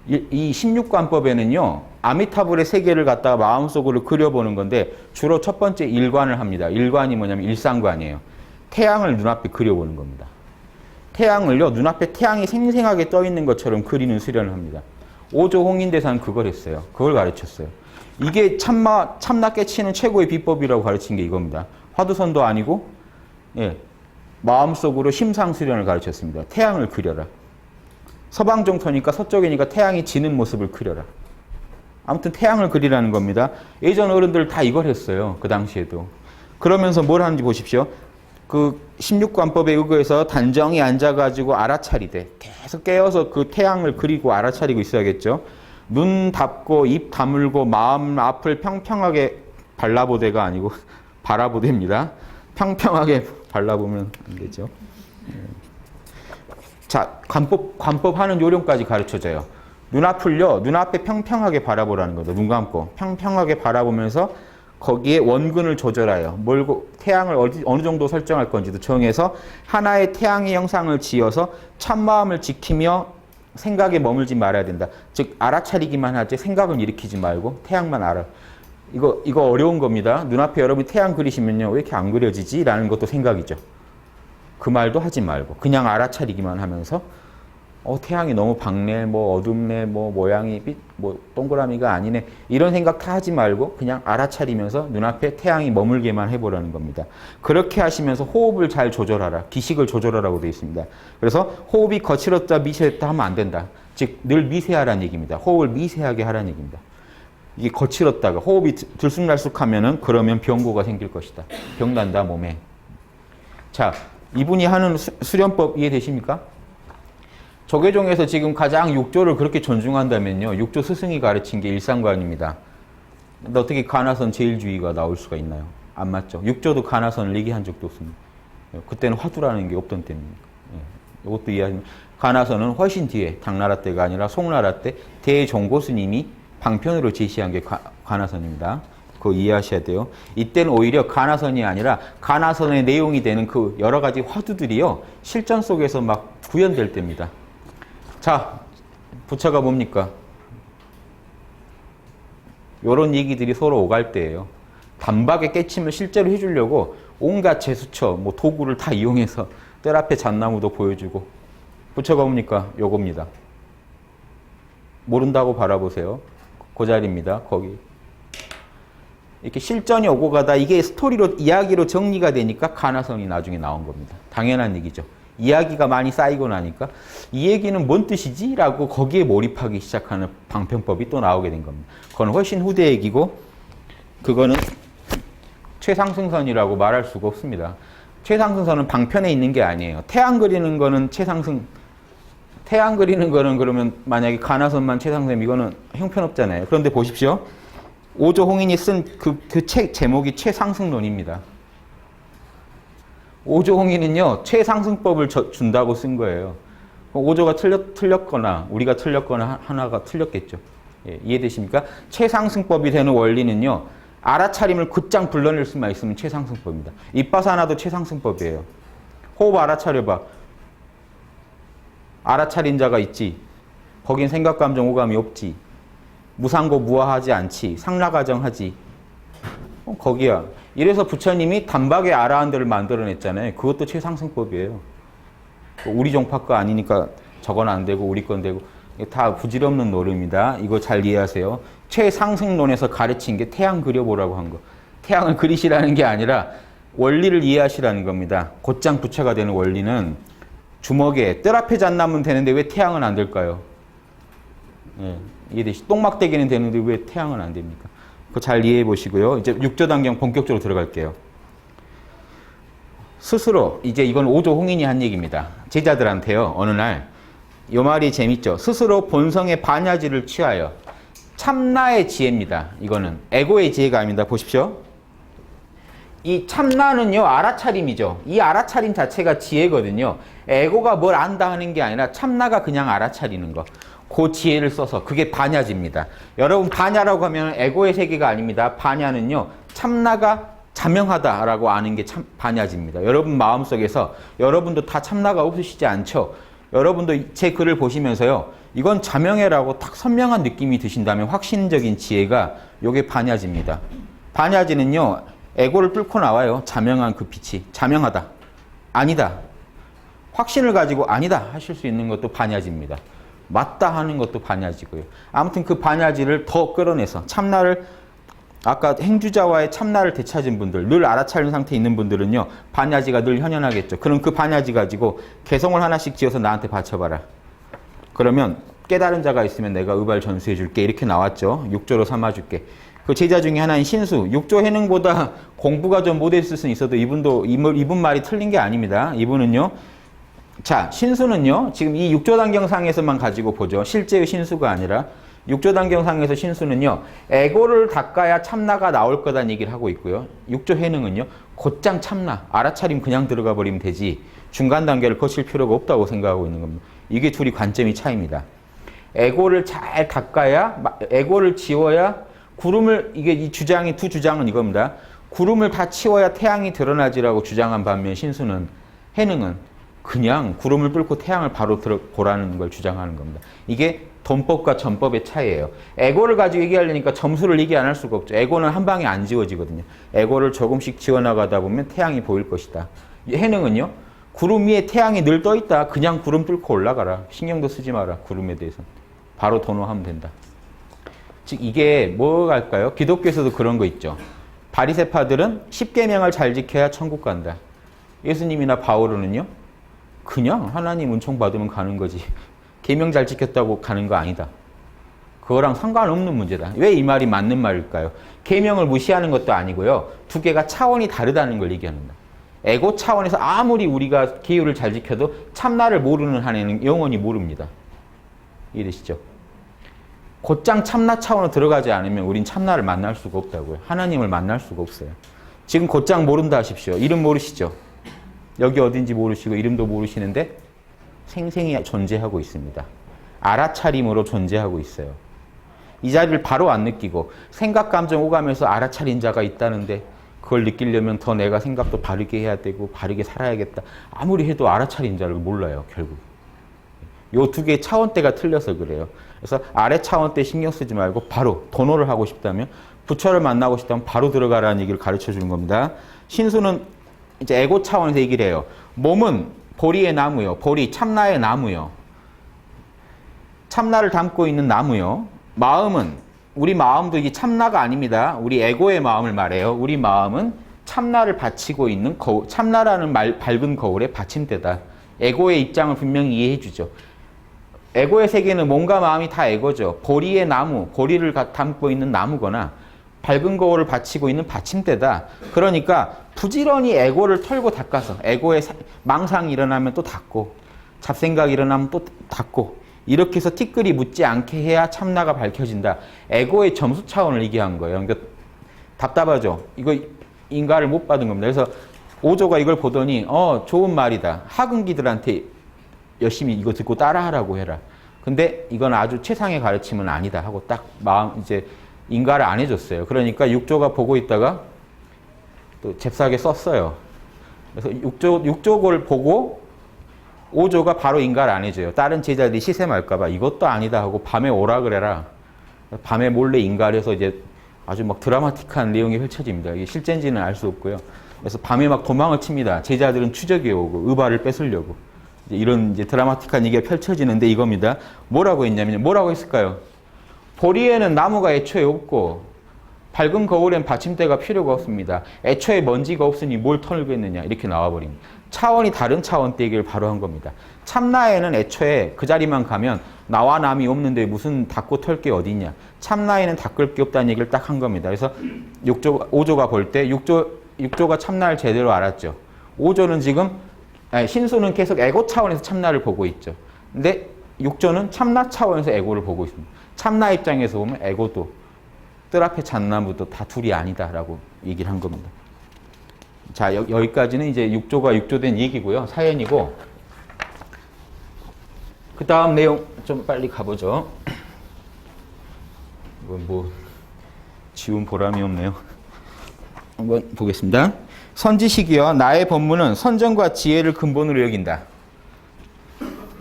이 16관법에는요. 아미타불의 세계를 갖다가 마음속으로 그려보는 건데 주로 첫 번째 일관을 합니다. 일관이 뭐냐면 일상관이에요. 태양을 눈앞에 그려보는 겁니다. 태양을요. 눈앞에 태양이 생생하게 떠있는 것처럼 그리는 수련을 합니다. 오조홍인대사는 그걸 했어요. 그걸 가르쳤어요. 이게 참나 깨치는 최고의 비법이라고 가르친 게 이겁니다. 화두선도 아니고, 예, 마음속으로 심상수련을 가르쳤습니다. 태양을 그려라. 서방정토니까 서쪽이니까 태양이 지는 모습을 그려라. 아무튼 태양을 그리라는 겁니다. 예전 어른들 다 이걸 했어요. 그 당시에도. 그러면서 뭘 하는지 보십시오. 그 16관법에 의거해서 단정히 앉아가지고 알아차리되 계속 깨어서 그 태양을 그리고 알아차리고 있어야겠죠. 눈 닫고 입 다물고 마음 앞을 평평하게 발라보대가 아니고 바라보대입니다. 평평하게 발라보면 안 되죠. 자, 관법 하는 요령까지 가르쳐줘요. 눈앞을요, 눈앞에 평평하게 바라보라는 거죠. 눈 감고 평평하게 바라보면서 거기에 원근을 조절하여 몰고 태양을 어느 정도 설정할 건지도 정해서 하나의 태양의 형상을 지어서 참마음을 지키며 생각에 머물지 말아야 된다. 즉 알아차리기만 하지 생각은 일으키지 말고 태양만 알아. 이거 어려운 겁니다. 눈앞에 여러분이 태양 그리시면요. 왜 이렇게 안 그려지지? 라는 것도 생각이죠. 그 말도 하지 말고 그냥 알아차리기만 하면서 태양이 너무 밝네, 뭐 어둡네, 뭐 모양이 뭐 동그라미가 아니네 이런 생각 다 하지 말고 그냥 알아차리면서 눈앞에 태양이 머물게만 해보라는 겁니다. 그렇게 하시면서 호흡을 잘 조절하라. 기식을 조절하라고 되어 있습니다. 그래서 호흡이 거칠었다 미세했다 하면 안 된다. 즉 늘 미세하라는 얘기입니다. 호흡을 미세하게 하라는 얘기입니다. 이게 거칠었다가 호흡이 들쑥날쑥하면은 그러면 병고가 생길 것이다. 병 난다 몸에. 자, 이분이 하는 수련법 이해되십니까? 조계종에서 지금 가장 육조를 그렇게 존중한다면요. 육조 스승이 가르친 게 일상관입니다. 근데 어떻게 가나선 제일주의가 나올 수가 있나요? 안 맞죠. 육조도 가나선을 얘기한 적도 없습니다. 그때는 화두라는 게 없던 때입니다. 이것도 이해하시면 가나선은 훨씬 뒤에 당나라 때가 아니라 송나라 때 대종고 스님이 방편으로 제시한 게 가나선입니다. 그거 이해하셔야 돼요. 이때는 오히려 가나선이 아니라 가나선의 내용이 되는 그 여러 가지 화두들이요. 실전 속에서 막 구현될 때입니다. 자, 부처가 뭡니까? 이런 얘기들이 서로 오갈 때예요. 단박에 깨침을 실제로 해주려고 온갖 제수처, 뭐 도구를 다 이용해서 뜰 앞에 잣나무도 보여주고 부처가 뭡니까? 요겁니다. 모른다고 바라보세요. 그 자리입니다. 거기. 이렇게 실전이 오고 가다 이게 스토리로, 이야기로 정리가 되니까 가나선이 나중에 나온 겁니다. 당연한 얘기죠. 이야기가 많이 쌓이고 나니까 이 얘기는 뭔 뜻이지? 라고 거기에 몰입하기 시작하는 방편법이 또 나오게 된 겁니다. 그건 훨씬 후대 얘기고 그거는 최상승선이라고 말할 수가 없습니다. 최상승선은 방편에 있는 게 아니에요. 태양 그리는 거는 태양 그리는 거는 그러면 만약에 가나선만 최상승 이거는 형편없잖아요. 그런데 보십시오. 오조 홍인이 쓴 그 책 제목이 최상승론입니다. 오조 홍인은요, 최상승법을 준다고 쓴 거예요. 오조가 틀렸거나 우리가 틀렸거나 하나가 틀렸겠죠. 예, 이해되십니까? 최상승법이 되는 원리는요, 알아차림을 곧장 불러낼 수만 있으면 최상승법입니다. 입바사나도 최상승법이에요. 호흡 알아차려봐. 알아차린 자가 있지. 거긴 생각, 감정, 오감이 없지. 무상고 무아하지 않지. 상라가정하지. 거기야. 이래서 부처님이 단박에 알아한 데를 만들어냈잖아요. 그것도 최상승법이에요. 우리 종파 거 아니니까 저건 안 되고 우리 건 되고 다 부질없는 노름이다. 이거 잘 이해하세요. 최상승론에서 가르친 게 태양 그려보라고 한 거. 태양을 그리시라는 게 아니라 원리를 이해하시라는 겁니다. 곧장 부처가 되는 원리는 주먹에 뜰 앞에 잣나면 되는데 왜 태양은 안 될까요? 예, 이해되시? 똥막대기는 되는데 왜 태양은 안 됩니까? 그거 잘 이해해 보시고요. 이제 6조 단경 본격적으로 들어갈게요. 스스로, 이제 이건 오조 홍인이 한 얘기입니다. 제자들한테요. 어느 날, 이 말이 재밌죠. 스스로 본성의 반야지를 취하여 참나의 지혜입니다. 이거는 에고의 지혜가 아닙니다. 보십시오. 이 참나는요, 알아차림이죠. 이 알아차림 자체가 지혜거든요. 에고가 뭘 안다 하는 게 아니라 참나가 그냥 알아차리는 거. 그 지혜를 써서 그게 반야지입니다. 여러분, 반야라고 하면 에고의 세계가 아닙니다. 반야는요, 참나가 자명하다라고 아는 게 참 반야지입니다. 여러분 마음속에서 여러분도 다 참나가 없으시지 않죠? 여러분도 제 글을 보시면서요, 이건 자명해라고 딱 선명한 느낌이 드신다면 확신적인 지혜가 요게 반야지입니다. 반야지는요, 에고를 뚫고 나와요. 자명한 그 빛이. 자명하다. 아니다. 확신을 가지고 아니다 하실 수 있는 것도 반야지입니다. 맞다 하는 것도 반야지고요. 아무튼 그 반야지를 더 끌어내서 참나를, 아까 행주자와의 참나를 되찾은 분들, 늘 알아차린 상태에 있는 분들은요, 반야지가 늘 현현하겠죠. 그럼 그 반야지 가지고 개성을 하나씩 지어서 나한테 바쳐봐라. 그러면 깨달은 자가 있으면 내가 의발 전수해 줄게. 이렇게 나왔죠. 육조로 삼아줄게. 그 제자 중에 하나인 신수. 육조 해능보다 공부가 좀 못했을 수는 있어도 이분 말이 틀린 게 아닙니다. 이분은요, 자, 신수는요, 지금 이 육조단경상에서만 가지고 보죠. 실제의 신수가 아니라, 육조단경상에서 신수는요, 에고를 닦아야 참나가 나올 거다는 얘기를 하고 있고요. 육조해능은요, 곧장 참나, 알아차림 그냥 들어가 버리면 되지, 중간 단계를 거칠 필요가 없다고 생각하고 있는 겁니다. 이게 둘이 관점이 차이입니다. 에고를 잘 닦아야, 에고를 지워야, 이게 이 주장이, 두 주장은 이겁니다. 구름을 다 치워야 태양이 드러나지라고 주장한 반면 신수는, 해능은 그냥 구름을 뚫고 태양을 바로 보라는 걸 주장하는 겁니다. 이게 돈법과 전법의 차이예요. 에고를 가지고 얘기하려니까 점수를 얘기 안 할 수가 없죠. 에고는 한 방에 안 지워지거든요. 에고를 조금씩 지워나가다 보면 태양이 보일 것이다. 해능은요, 구름 위에 태양이 늘 떠있다. 그냥 구름 뚫고 올라가라. 신경도 쓰지 마라. 구름에 대해서. 바로 도노하면 된다. 즉 이게 뭐랄까요? 기독교에서도 그런 거 있죠. 바리새파들은 10계명을 잘 지켜야 천국 간다. 예수님이나 바오로는요, 그냥 하나님 은총 받으면 가는 거지. 계명 잘 지켰다고 가는 거 아니다. 그거랑 상관없는 문제다. 왜 이 말이 맞는 말일까요? 계명을 무시하는 것도 아니고요. 두 개가 차원이 다르다는 걸 얘기합니다. 에고 차원에서 아무리 우리가 계율을 잘 지켜도 참나를 모르는 한에는 영원히 모릅니다. 이해되시죠? 곧장 참나 차원으로 들어가지 않으면 우린 참나를 만날 수가 없다고요. 하나님을 만날 수가 없어요. 지금 곧장 모른다 하십시오. 이름 모르시죠? 여기 어딘지 모르시고 이름도 모르시는데 생생히 존재하고 있습니다. 알아차림으로 존재하고 있어요. 이 자리를 바로 안 느끼고 생각, 감정, 오감에서 알아차린 자가 있다는데 그걸 느끼려면 더 내가 생각도 바르게 해야 되고 바르게 살아야겠다. 아무리 해도 알아차린 자를 몰라요, 결국. 요 두 개의 차원대가 틀려서 그래요. 그래서 아래 차원대 신경 쓰지 말고 바로 도노를 하고 싶다면, 부처를 만나고 싶다면 바로 들어가라는 얘기를 가르쳐 주는 겁니다. 신수는 이제 에고 차원에서 얘기를 해요. 몸은 보리의 나무요. 보리, 참나의 나무요. 참나를 담고 있는 나무요. 마음은, 우리 마음도 이게 참나가 아닙니다. 우리 에고의 마음을 말해요. 우리 마음은 참나를 바치고 있는 거울, 참나라는 밝은 거울의 받침대다. 에고의 입장을 분명히 이해해 주죠. 에고의 세계는 몸과 마음이 다 에고죠. 보리의 나무, 보리를 담고 있는 나무거나 밝은 거울을 받치고 있는 받침대다. 그러니까 부지런히 에고를 털고 닦아서 에고의 망상이 일어나면 또 닦고 잡생각이 일어나면 또 닦고 이렇게 해서 티끌이 묻지 않게 해야 참나가 밝혀진다. 에고의 점수 차원을 얘기한 거예요. 그러니까 답답하죠. 이거 인가를 못 받은 겁니다. 그래서 오조가 이걸 보더니 좋은 말이다. 학은기들한테 열심히 이거 듣고 따라하라고 해라. 근데 이건 아주 최상의 가르침은 아니다 하고 딱 마음 이제 인가를 안 해줬어요. 그러니까 육조가 보고 있다가 또 잽싸게 썼어요. 그래서 육조를 보고 오조가 바로 인가를 안 해줘요. 다른 제자들이 시샘할까봐 이것도 아니다 하고 밤에 오라 그래라. 밤에 몰래 인가를 해서 이제 아주 막 드라마틱한 내용이 펼쳐집니다. 이게 실제인지는 알 수 없고요. 그래서 밤에 막 도망을 칩니다. 제자들은 추적해 오고 의발을 뺏으려고. 이런 이제 드라마틱한 얘기가 펼쳐지는데 이겁니다. 뭐라고 했냐면 뭐라고 했을까요? 보리에는 나무가 애초에 없고 밝은 거울엔 받침대가 필요가 없습니다. 애초에 먼지가 없으니 뭘 털겠느냐 이렇게 나와버립니다. 차원이 다른 차원대 얘기를 바로 한 겁니다. 참나에는 애초에 그 자리만 가면 나와 남이 없는데 무슨 닦고 털 게 어딨냐. 참나에는 닦을 게 없다는 얘기를 딱 한 겁니다. 그래서 오조가 볼 때 육조가 참나를 제대로 알았죠. 오조는 지금 신수는 계속 에고 차원에서 참나를 보고 있죠. 근데 육조는 참나 차원에서 에고를 보고 있습니다. 참나 입장에서 보면 에고도 뜰 앞에 잣나무도 다 둘이 아니다라고 얘기를 한 겁니다. 자, 여기까지는 이제 육조가 육조된 얘기고요. 사연이고 그 다음 내용 좀 빨리 가보죠. 이건 뭐 지운 보람이 없네요. 한번 보겠습니다. 선지식이여 나의 법문은 선정과 지혜를 근본으로 여긴다.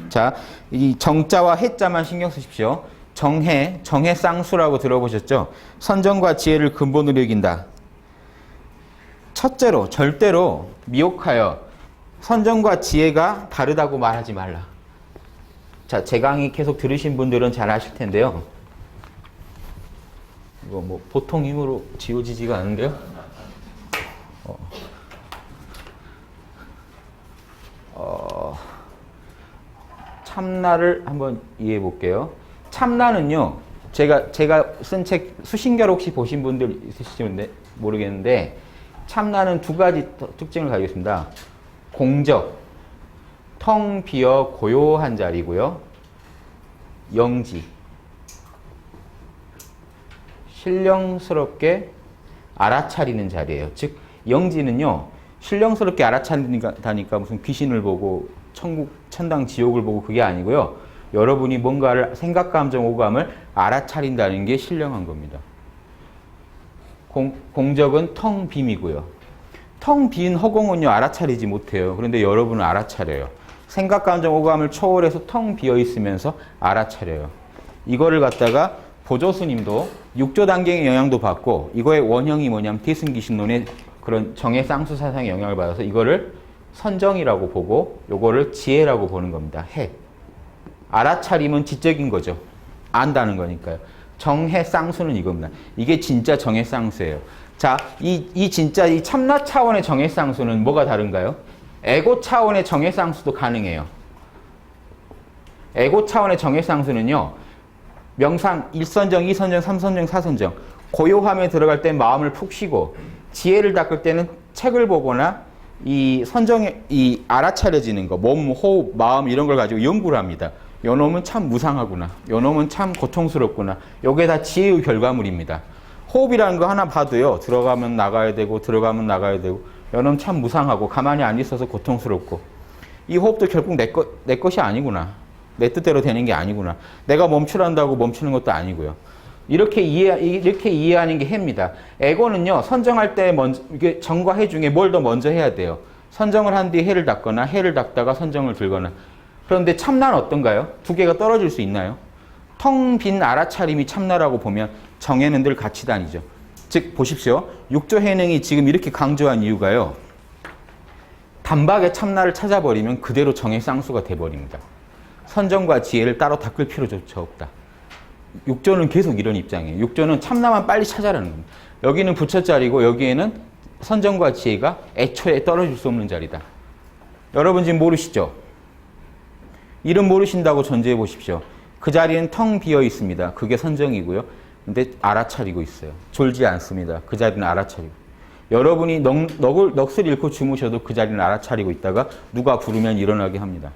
자, 이 정자와 해자만 신경 쓰십시오. 정해 쌍수라고 들어보셨죠? 선정과 지혜를 근본으로 여긴다. 첫째로 절대로 미혹하여 선정과 지혜가 다르다고 말하지 말라. 자, 제 강의 계속 들으신 분들은 잘 아실 텐데요. 이거 뭐 보통 힘으로 지워지지가 않는데요. 참나를 한번 이해해 볼게요. 참나는요, 제가 쓴 책 수신결 혹시 보신 분들 있으신지 모르겠는데, 참나는 두 가지 특징을 가지고 있습니다. 공적, 텅 비어 고요한 자리고요. 영지, 신령스럽게 알아차리는 자리예요. 즉 영지는요, 신령스럽게 알아차린다니까 무슨 귀신을 보고 천국, 천당, 지옥을 보고 그게 아니고요. 여러분이 뭔가를 생각, 감정, 오감을 알아차린다는 게 신령한 겁니다. 공적은 텅 빔이고요. 텅 빈 허공은요, 알아차리지 못해요. 그런데 여러분은 알아차려요. 생각, 감정, 오감을 초월해서 텅 비어 있으면서 알아차려요. 이거를 갖다가 보조스님도 육조 단계의 영향도 받고, 이거의 원형이 뭐냐면 대승기신론의 그런 정해 쌍수 사상의 영향을 받아서 이거를 선정이라고 보고 요거를 지혜라고 보는 겁니다. 해. 알아차림은 지적인 거죠. 안다는 거니까요. 정해 쌍수는 이겁니다. 이게 진짜 정해 쌍수예요. 자, 이 진짜 이 참나 차원의 정해 쌍수는 뭐가 다른가요? 에고 차원의 정해 쌍수도 가능해요. 에고 차원의 정해 쌍수는요. 명상 1선정, 2선정, 3선정, 4선정. 고요함에 들어갈 때 마음을 푹 쉬고, 지혜를 닦을 때는 책을 보거나 이 선정에 이 알아차려지는 거, 몸, 호흡, 마음 이런 걸 가지고 연구를 합니다. 요 놈은 참 무상하구나. 요 놈은 참 고통스럽구나. 요게 다 지혜의 결과물입니다. 호흡이라는 거 하나 봐도요. 들어가면 나가야 되고 들어가면 나가야 되고 요 놈 참 무상하고 가만히 안 있어서 고통스럽고 이 호흡도 결국 내 것이 아니구나. 내 뜻대로 되는 게 아니구나. 내가 멈추란다고 멈추는 것도 아니고요. 이렇게 이해하는 게 해입니다. 에고는요, 선정할 때 먼저, 이게 정과 해 중에 뭘 더 먼저 해야 돼요. 선정을 한 뒤에 해를 닦거나 해를 닦다가 선정을 들거나. 그런데 참나는 어떤가요? 두 개가 떨어질 수 있나요? 텅 빈 알아차림이 참나라고 보면 정해는 늘 같이 다니죠. 즉, 보십시오. 육조 해능이 지금 이렇게 강조한 이유가요. 단박에 참나를 찾아버리면 그대로 정해 쌍수가 돼버립니다. 선정과 지혜를 따로 닦을 필요조차 없다. 육조는 계속 이런 입장이에요. 육조는 참나만 빨리 찾아라는 겁니다. 여기는 부처 자리고 여기에는 선정과 지혜가 애초에 떨어질 수 없는 자리다. 여러분 지금 모르시죠? 이름 모르신다고 전제해 보십시오. 그 자리는 텅 비어 있습니다. 그게 선정이고요. 근데 알아차리고 있어요. 졸지 않습니다. 그 자리는 알아차리고. 여러분이 넋을 잃고 주무셔도 그 자리는 알아차리고 있다가 누가 부르면 일어나게 합니다.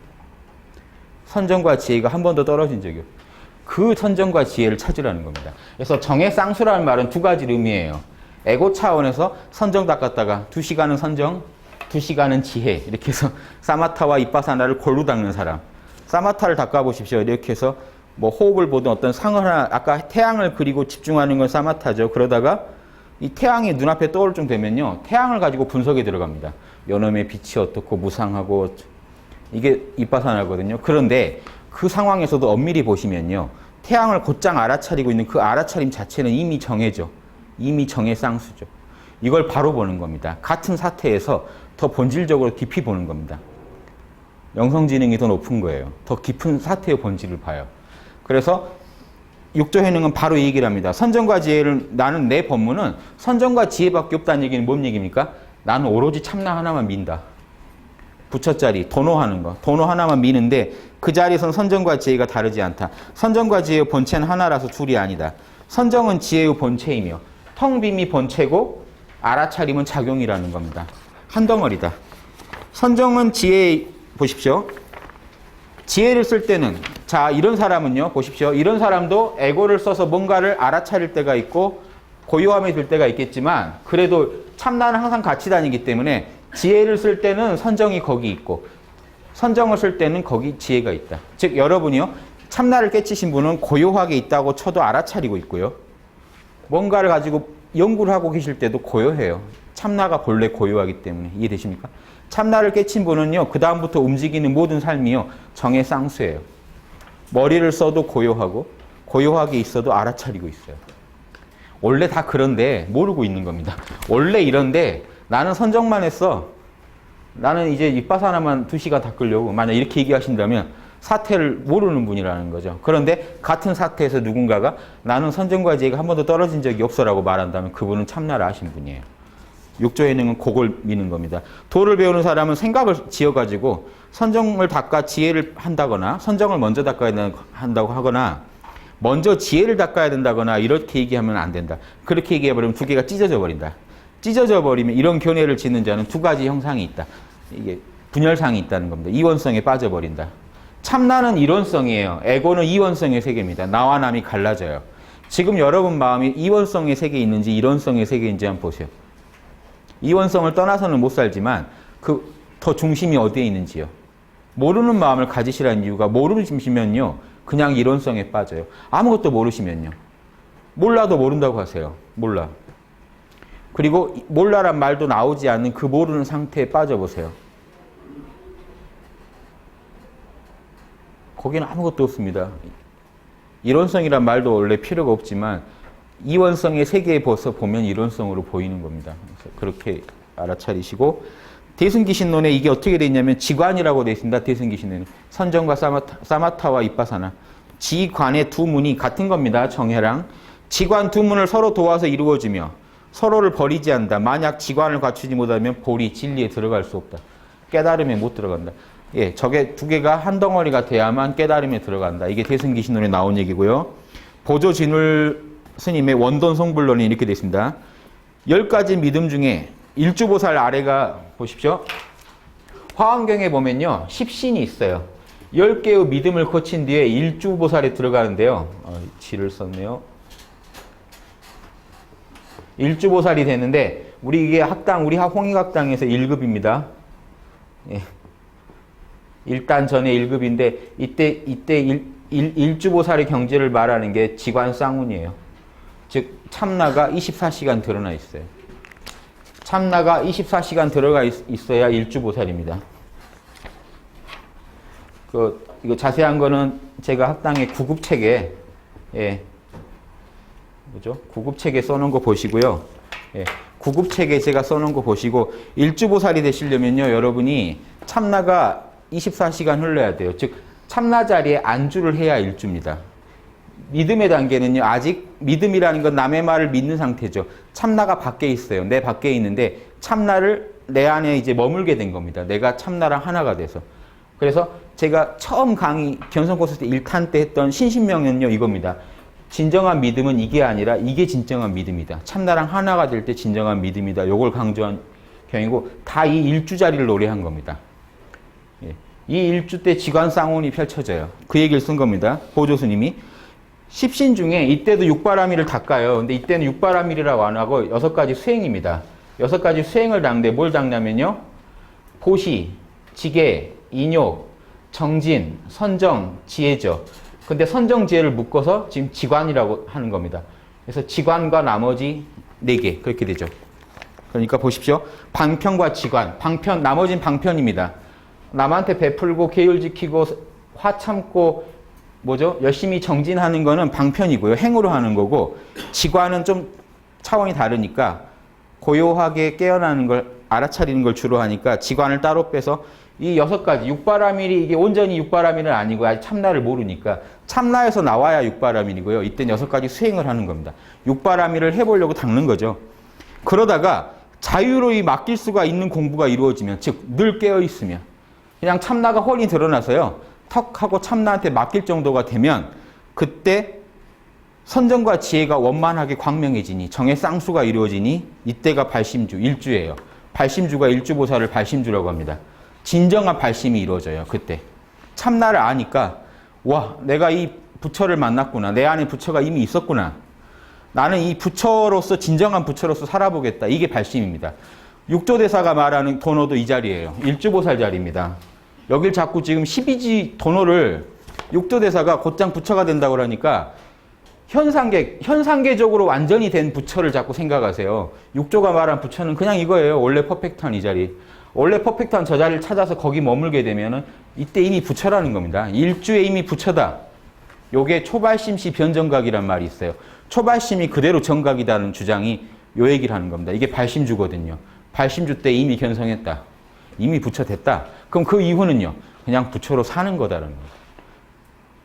선정과 지혜가 한 번도 떨어진 적이 없어요. 그 선정과 지혜를 찾으라는 겁니다. 그래서 정의 쌍수라는 말은 두 가지 의미예요. 에고 차원에서 선정 닦았다가 2시간은 선정, 2시간은 지혜. 이렇게 해서 사마타와 이빠사나를 골로 닦는 사람. 사마타를 닦아보십시오. 이렇게 해서 뭐 호흡을 보든 어떤 상을 하나, 아까 태양을 그리고 집중하는 건 사마타죠. 그러다가 이 태양이 눈앞에 떠올 정 되면요. 태양을 가지고 분석에 들어갑니다. 요놈의 빛이 어떻고 무상하고 이게 이빠사나거든요. 그런데 그 상황에서도 엄밀히 보시면요. 태양을 곧장 알아차리고 있는 그 알아차림 자체는 이미 정해져. 이미 정의 쌍수죠. 이걸 바로 보는 겁니다. 같은 사태에서 더 본질적으로 깊이 보는 겁니다. 영성지능이 더 높은 거예요. 더 깊은 사태의 본질을 봐요. 그래서 육조해능은 바로 이 얘기를 합니다. 선정과 지혜를 나는 내 법문은 선정과 지혜밖에 없다는 얘기는 뭔 얘기입니까? 나는 오로지 참나 하나만 민다. 부처자리, 도노하는 거. 도노 하나만 미는데 그 자리에서는 선정과 지혜가 다르지 않다. 선정과 지혜의 본체는 하나라서 둘이 아니다. 선정은 지혜의 본체이며 텅 빔이 본체고 알아차림은 작용이라는 겁니다. 한 덩어리다. 선정은 지혜, 보십시오. 지혜를 쓸 때는 자 이런 사람은요. 보십시오. 이런 사람도 에고를 써서 뭔가를 알아차릴 때가 있고 고요함이 들 때가 있겠지만 그래도 참나는 항상 같이 다니기 때문에 지혜를 쓸 때는 선정이 거기 있고 선정을 쓸 때는 거기 지혜가 있다. 즉 여러분이요. 참나를 깨치신 분은 고요하게 있다고 쳐도 알아차리고 있고요. 뭔가를 가지고 연구를 하고 계실 때도 고요해요. 참나가 본래 고요하기 때문에. 이해되십니까? 참나를 깨친 분은요. 그 다음부터 움직이는 모든 삶이요. 정의 쌍수예요. 머리를 써도 고요하고 고요하게 있어도 알아차리고 있어요. 원래 다 그런데 모르고 있는 겁니다. 원래 이런데 나는 선정만 했어. 나는 이제 이빠사나만 2시간 닦으려고 만약 이렇게 얘기하신다면 사태를 모르는 분이라는 거죠. 그런데 같은 사태에서 누군가가 나는 선정과 지혜가 한 번도 떨어진 적이 없어라고 말한다면 그분은 참나를 아신 분이에요. 육조예능은 그걸 미는 겁니다. 도를 배우는 사람은 생각을 지어가지고 선정을 닦아 지혜를 한다거나 선정을 먼저 닦아야 한다고 하거나 먼저 지혜를 닦아야 된다거나 이렇게 얘기하면 안 된다. 그렇게 얘기해버리면 두 개가 찢어져 버린다. 찢어져 버리면 이런 견해를 짓는 자는 두 가지 형상이 있다. 이게 분열상이 있다는 겁니다. 이원성에 빠져버린다. 참나는 이론성이에요. 에고는 이원성의 세계입니다. 나와 남이 갈라져요. 지금 여러분 마음이 이원성의 세계에 있는지 이론성의 세계인지 한번 보세요. 이원성을 떠나서는 못 살지만 그 더 중심이 어디에 있는지요. 모르는 마음을 가지시라는 이유가 모르시면요. 그냥 이론성에 빠져요. 아무것도 모르시면요. 몰라도 모른다고 하세요. 몰라. 그리고 몰라란 말도 나오지 않는 그 모르는 상태에 빠져보세요. 거기는 아무것도 없습니다. 이론성이란 말도 원래 필요가 없지만 이원성의 세계에 벗어 보면 이론성으로 보이는 겁니다. 그래서 그렇게 알아차리시고 대승기신론에 이게 어떻게 돼 있냐면 지관이라고 돼 있습니다. 대승기신론에 선정과 사마타와 이빠사나 지관의 두 문이 같은 겁니다. 정해랑 지관 두 문을 서로 도와서 이루어지며 서로를 버리지 않는다. 만약 지관을 갖추지 못하면 보리 진리에 들어갈 수 없다. 깨달음에 못 들어간다. 예, 저게 두 개가 한 덩어리가 돼야만 깨달음에 들어간다. 이게 대승기신론에 나온 얘기고요. 보조진울 스님의 원돈성불론이 이렇게 되어 있습니다. 10가지 믿음 중에 일주보살 아래가 보십시오. 화엄경에 보면요. 10신이 있어요. 10개의 믿음을 거친 뒤에 일주보살에 들어가는데요. 지를 썼네요. 일주보살이 되는데 우리 이게 학당, 우리 홍익학당에서 1급입니다. 예. 일단 전에 1급인데 이때 일주보살의 경지를 말하는 게 지관쌍운이에요. 즉 참나가 24시간 드러나 있어요. 참나가 24시간 들어가 있어야 일주보살입니다. 이거 자세한 거는 제가 학당의 구급책에 뭐죠? 구급책에 써놓은 거 보시고요. 예, 구급책에 제가 써놓은 거 보시고 일주보살이 되시려면요, 여러분이 참나가 24시간 흘러야 돼요. 즉 참나 자리에 안주를 해야 일주입니다. 믿음의 단계는요, 아직 믿음이라는 건 남의 말을 믿는 상태죠. 참나가 밖에 있어요. 내 밖에 있는데 참나를 내 안에 이제 머물게 된 겁니다. 내가 참나랑 하나가 돼서. 그래서 제가 처음 강의 견성코스 때 1탄 때 했던 신신명은요, 이겁니다. 진정한 믿음은 이게 아니라 이게 진정한 믿음이다. 참나랑 하나가 될 때 진정한 믿음이다. 요걸 강조한 경이고 다 이 일주 자리를 노래한 겁니다. 예. 이 일주 때 지관쌍운이 펼쳐져요. 그 얘기를 쓴 겁니다. 보조스님이. 십신 중에 이때도 육바라밀을 닦아요. 근데 이때는 육바라밀이라고 안 하고 6가지 수행입니다. 6가지 수행을 닦는데 뭘 닦냐면요. 보시, 지계, 인욕, 정진, 선정, 지혜죠. 근데 선정, 지혜를 묶어서 지금 지관이라고 하는 겁니다. 그래서 지관과 나머지 4개 그렇게 되죠. 그러니까 보십시오. 방편과 지관, 방편, 나머지는 방편입니다. 남한테 베풀고 계율 지키고 화 참고 뭐죠? 열심히 정진하는 거는 방편이고요. 행으로 하는 거고 지관은 좀 차원이 다르니까 고요하게 깨어나는 걸 알아차리는 걸 주로 하니까 지관을 따로 빼서 이 6가지 육바라밀이 이게 온전히 육바라밀은 아니고 아직 참나를 모르니까 참나에서 나와야 육바라밀이고요. 이때는 6가지 수행을 하는 겁니다. 육바라밀을 해보려고 닦는 거죠. 그러다가 자유로이 맡길 수가 있는 공부가 이루어지면 즉 늘 깨어있으면 그냥 참나가 훤히 드러나서요. 턱 하고 참나한테 맡길 정도가 되면 그때 선정과 지혜가 원만하게 광명해지니 정의 쌍수가 이루어지니 이때가 발심주, 일주예요. 발심주가 일주보살을 발심주라고 합니다. 진정한 발심이 이루어져요. 그때. 참나를 아니까 와 내가 이 부처를 만났구나. 내 안에 부처가 이미 있었구나. 나는 이 부처로서 진정한 부처로서 살아보겠다. 이게 발심입니다. 육조대사가 말하는 도노도 이 자리예요. 일주보살 자리입니다. 여길 자꾸 지금 12지 도노를 육조대사가 곧장 부처가 된다고 그러니까 현상계적으로 완전히 된 부처를 자꾸 생각하세요. 육조가 말한 부처는 그냥 이거예요. 원래 퍼펙트한 이 자리. 원래 퍼펙트한 저 자리를 찾아서 거기 머물게 되면은 이때 이미 부처라는 겁니다. 일주에 이미 부처다. 요게 초발심시 변정각이란 말이 있어요. 초발심이 그대로 정각이라는 주장이 요 얘기를 하는 겁니다. 이게 발심주거든요. 발심주 때 이미 견성했다. 이미 부처 됐다. 그럼 그 이후는요. 그냥 부처로 사는 거다라는 거예요.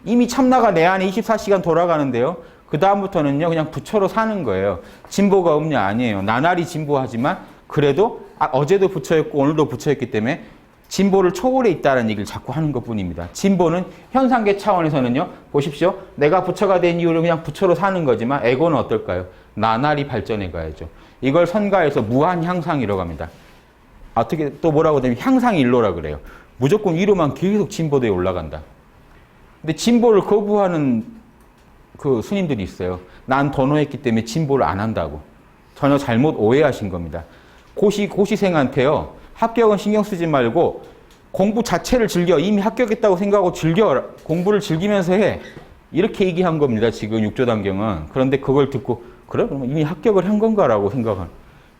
이미 참나가 내 안에 24시간 돌아가는데요. 그 다음부터는요. 그냥 부처로 사는 거예요. 진보가 없냐? 아니에요. 나날이 진보하지만 그래도 어제도 부처였고 오늘도 부처였기 때문에 진보를 초월해 있다는 얘기를 자꾸 하는 것뿐입니다. 진보는 현상계 차원에서는요. 보십시오. 내가 부처가 된 이후로 그냥 부처로 사는 거지만 에고는 어떨까요? 나날이 발전해 가야죠. 이걸 선가해서 무한향상이라고 합니다. 어떻게 또 뭐라고 하냐면 향상일로라 그래요. 무조건 위로만 계속 진보대에 올라간다. 근데 진보를 거부하는 그 스님들이 있어요. 난 도노했기 때문에 진보를 안 한다고. 전혀 잘못 오해하신 겁니다. 고시생한테요. 합격은 신경 쓰지 말고 공부 자체를 즐겨. 이미 합격했다고 생각하고 즐겨. 공부를 즐기면서 해. 이렇게 얘기한 겁니다. 지금 육조단경은. 그런데 그걸 듣고 그래? 그럼 이미 합격을 한 건가라고 생각하는.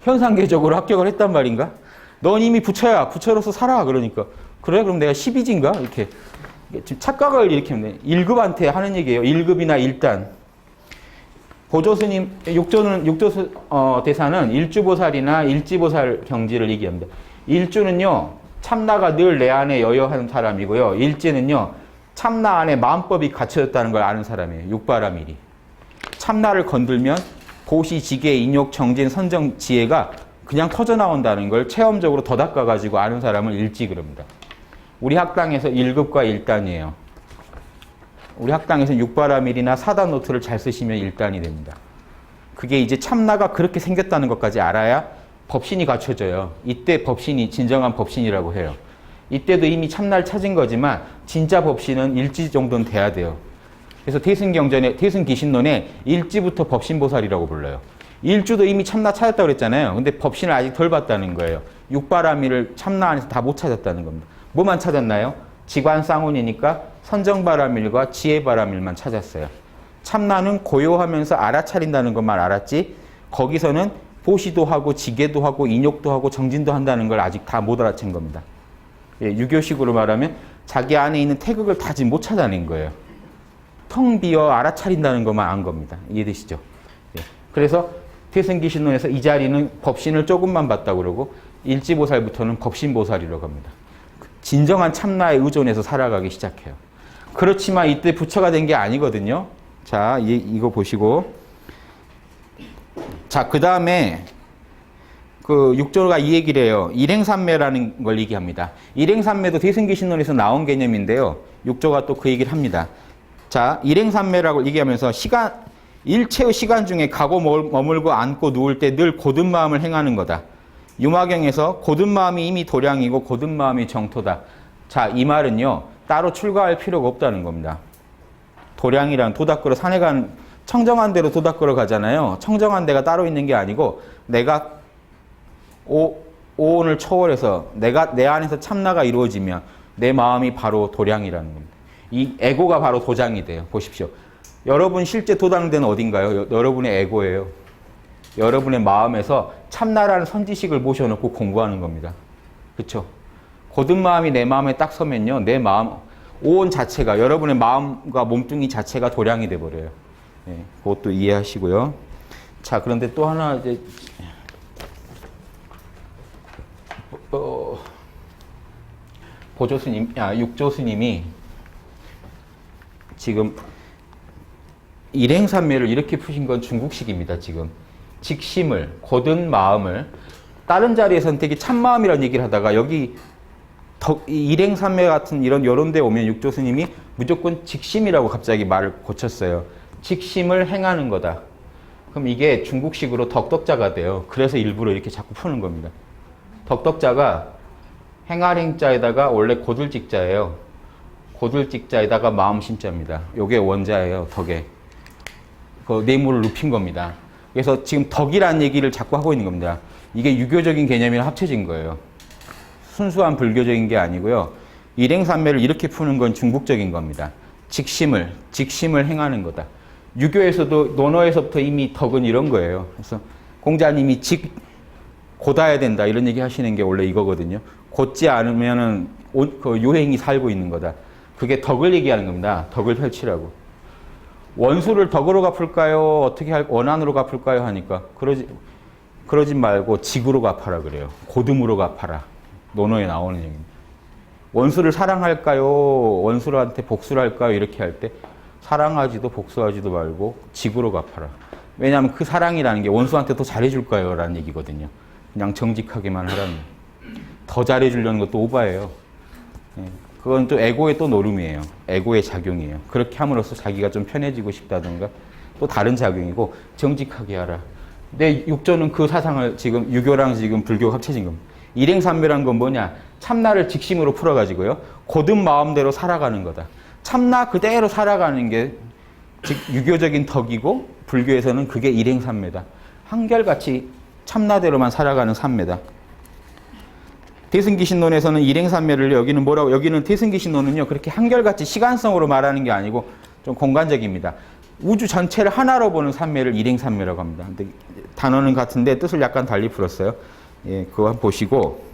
현상계적으로 합격을 했단 말인가? 넌 이미 부처야. 부처로서 살아. 그러니까 그래? 그럼 내가 12지인가? 이렇게 지금 착각을 일으키면 1급한테 하는 얘기예요. 1급이나 1단. 보조스님, 육조 대사는 일주보살이나 일지보살 경지를 얘기합니다. 일주는요, 참나가 늘 내 안에 여여하는 사람이고요. 일지는요, 참나 안에 마음법이 갇혀졌다는 걸 아는 사람이에요. 육바라밀이. 참나를 건들면 보시, 지계, 인욕, 정진, 선정, 지혜가 그냥 터져나온다는 걸 체험적으로 더 닦아가지고 아는 사람을 일지 그럽니다. 우리 학당에서 1급과 1단이에요. 우리 학당에서는 육바라밀이나 사단 노트를 잘 쓰시면 1단이 됩니다. 그게 이제 참나가 그렇게 생겼다는 것까지 알아야 법신이 갖춰져요. 이때 법신이 진정한 법신이라고 해요. 이때도 이미 참나를 찾은 거지만 진짜 법신은 일지 정도는 돼야 돼요. 그래서 태승기신론에 일지부터 법신보살이라고 불러요. 일주도 이미 참나 찾았다고 그랬잖아요. 근데 법신을 아직 덜 봤다는 거예요. 육바라밀을 참나 안에서 다 못 찾았다는 겁니다. 뭐만 찾았나요? 지관쌍운이니까 선정바라밀과 지혜바라밀만 찾았어요. 참나는 고요하면서 알아차린다는 것만 알았지 거기서는 보시도 하고 지계도 하고 인욕도 하고 정진도 한다는 걸 아직 다 못 알아챈 겁니다. 예, 유교식으로 말하면 자기 안에 있는 태극을 다 지금 못 찾아낸 거예요. 텅 비어 알아차린다는 것만 안 겁니다. 이해되시죠? 예. 그래서 태승기신론에서 이 자리는 법신을 조금만 봤다고 그러고 일지보살부터는 법신보살이라고 합니다. 진정한 참나에 의존해서 살아가기 시작해요. 그렇지만 이때 부처가 된 게 아니거든요. 자, 이거 보시고. 자, 그 다음에 그 육조가 이 얘기를 해요. 일행삼매라는 걸 얘기합니다. 일행삼매도 태승기신론에서 나온 개념인데요. 육조가 또 그 얘기를 합니다. 자, 일행삼매라고 얘기하면서 일체의 시간 중에 가고 머물고 앉고 누울 때 늘 곧은 마음을 행하는 거다. 유마경에서 곧은 마음이 이미 도량이고 곧은 마음이 정토다. 자, 이 말은요, 따로 출가할 필요가 없다는 겁니다. 도량이란 도닦으러 산에 간 청정한 데로 도닦으러 가잖아요. 청정한 데가 따로 있는 게 아니고 내가 오온을 초월해서 내 안에서 참나가 이루어지면 내 마음이 바로 도량이라는 겁니다. 이 에고가 바로 도장이 돼요. 보십시오. 여러분 실제 도당된 어딘가요? 여러분의 에고예요. 여러분의 마음에서 참나라는 선지식을 모셔놓고 공부하는 겁니다. 그렇죠? 곧은 마음이 내 마음에 딱 서면요. 내 마음, 오온 자체가, 여러분의 마음과 몸뚱이 자체가 도량이 돼버려요. 네, 그것도 이해하시고요. 자, 그런데 또 하나 이제 육조 스님이 지금 일행삼매를 이렇게 푸신 건 중국식입니다. 지금 직심을, 곧은 마음을 다른 자리에서는 되게 참마음이라는 얘기를 하다가 여기 일행삼매 같은 이런 데 오면 육조 스님이 무조건 직심이라고 갑자기 말을 고쳤어요. 직심을 행하는 거다. 그럼 이게 중국식으로 덕덕자가 돼요. 그래서 일부러 이렇게 자꾸 푸는 겁니다. 덕덕자가 행할행자에다가 원래 고들직자예요. 고들직자에다가 마음심자입니다. 요게 원자예요. 덕에. 그 내물을 눕힌 겁니다. 그래서 지금 덕이라는 얘기를 자꾸 하고 있는 겁니다. 이게 유교적인 개념이랑 합쳐진 거예요. 순수한 불교적인 게 아니고요. 일행삼매를 이렇게 푸는 건 중국적인 겁니다. 직심을 행하는 거다. 유교에서도 논어에서부터 이미 덕은 이런 거예요. 그래서 공자님이 곧아야 된다 이런 얘기 하시는 게 원래 이거거든요. 곧지 않으면은 그 요행이 살고 있는 거다. 그게 덕을 얘기하는 겁니다. 덕을 펼치라고. 원수를 덕으로 갚을까요? 어떻게 원한으로 갚을까요? 하니까 그러지 말고 직으로 갚아라 그래요. 곧음으로 갚아라. 논어에 나오는 얘기입니다. 원수를 사랑할까요? 원수한테 복수를 할까요? 이렇게 할 때 사랑하지도 복수하지도 말고 직으로 갚아라. 왜냐하면 그 사랑이라는 게 원수한테 더 잘해줄까요? 라는 얘기거든요. 그냥 정직하게만 하라는. 더 잘해주려는 것도 오바예요. 그건 또 에고의 또 노름이에요. 에고의 작용이에요. 그렇게 함으로써 자기가 좀 편해지고 싶다든가 또 다른 작용이고 정직하게 하라. 근데 육조는 그 사상을 지금 유교랑 지금 불교가 합쳐진 겁니다. 일행삼매란 건 뭐냐? 참나를 직심으로 풀어가지고요. 곧은 마음대로 살아가는 거다. 참나 그대로 살아가는 게 즉 유교적인 덕이고 불교에서는 그게 일행삼매다. 한결같이 참나대로만 살아가는 삼매다. 대승기신론에서는 일행삼매를 여기는 뭐라고? 여기는 대승기신론은요 그렇게 한결같이 시간성으로 말하는 게 아니고 좀 공간적입니다. 우주 전체를 하나로 보는 삼매를 일행삼매라고 합니다. 근데 단어는 같은데 뜻을 약간 달리 풀었어요. 예, 그거 한번 보시고.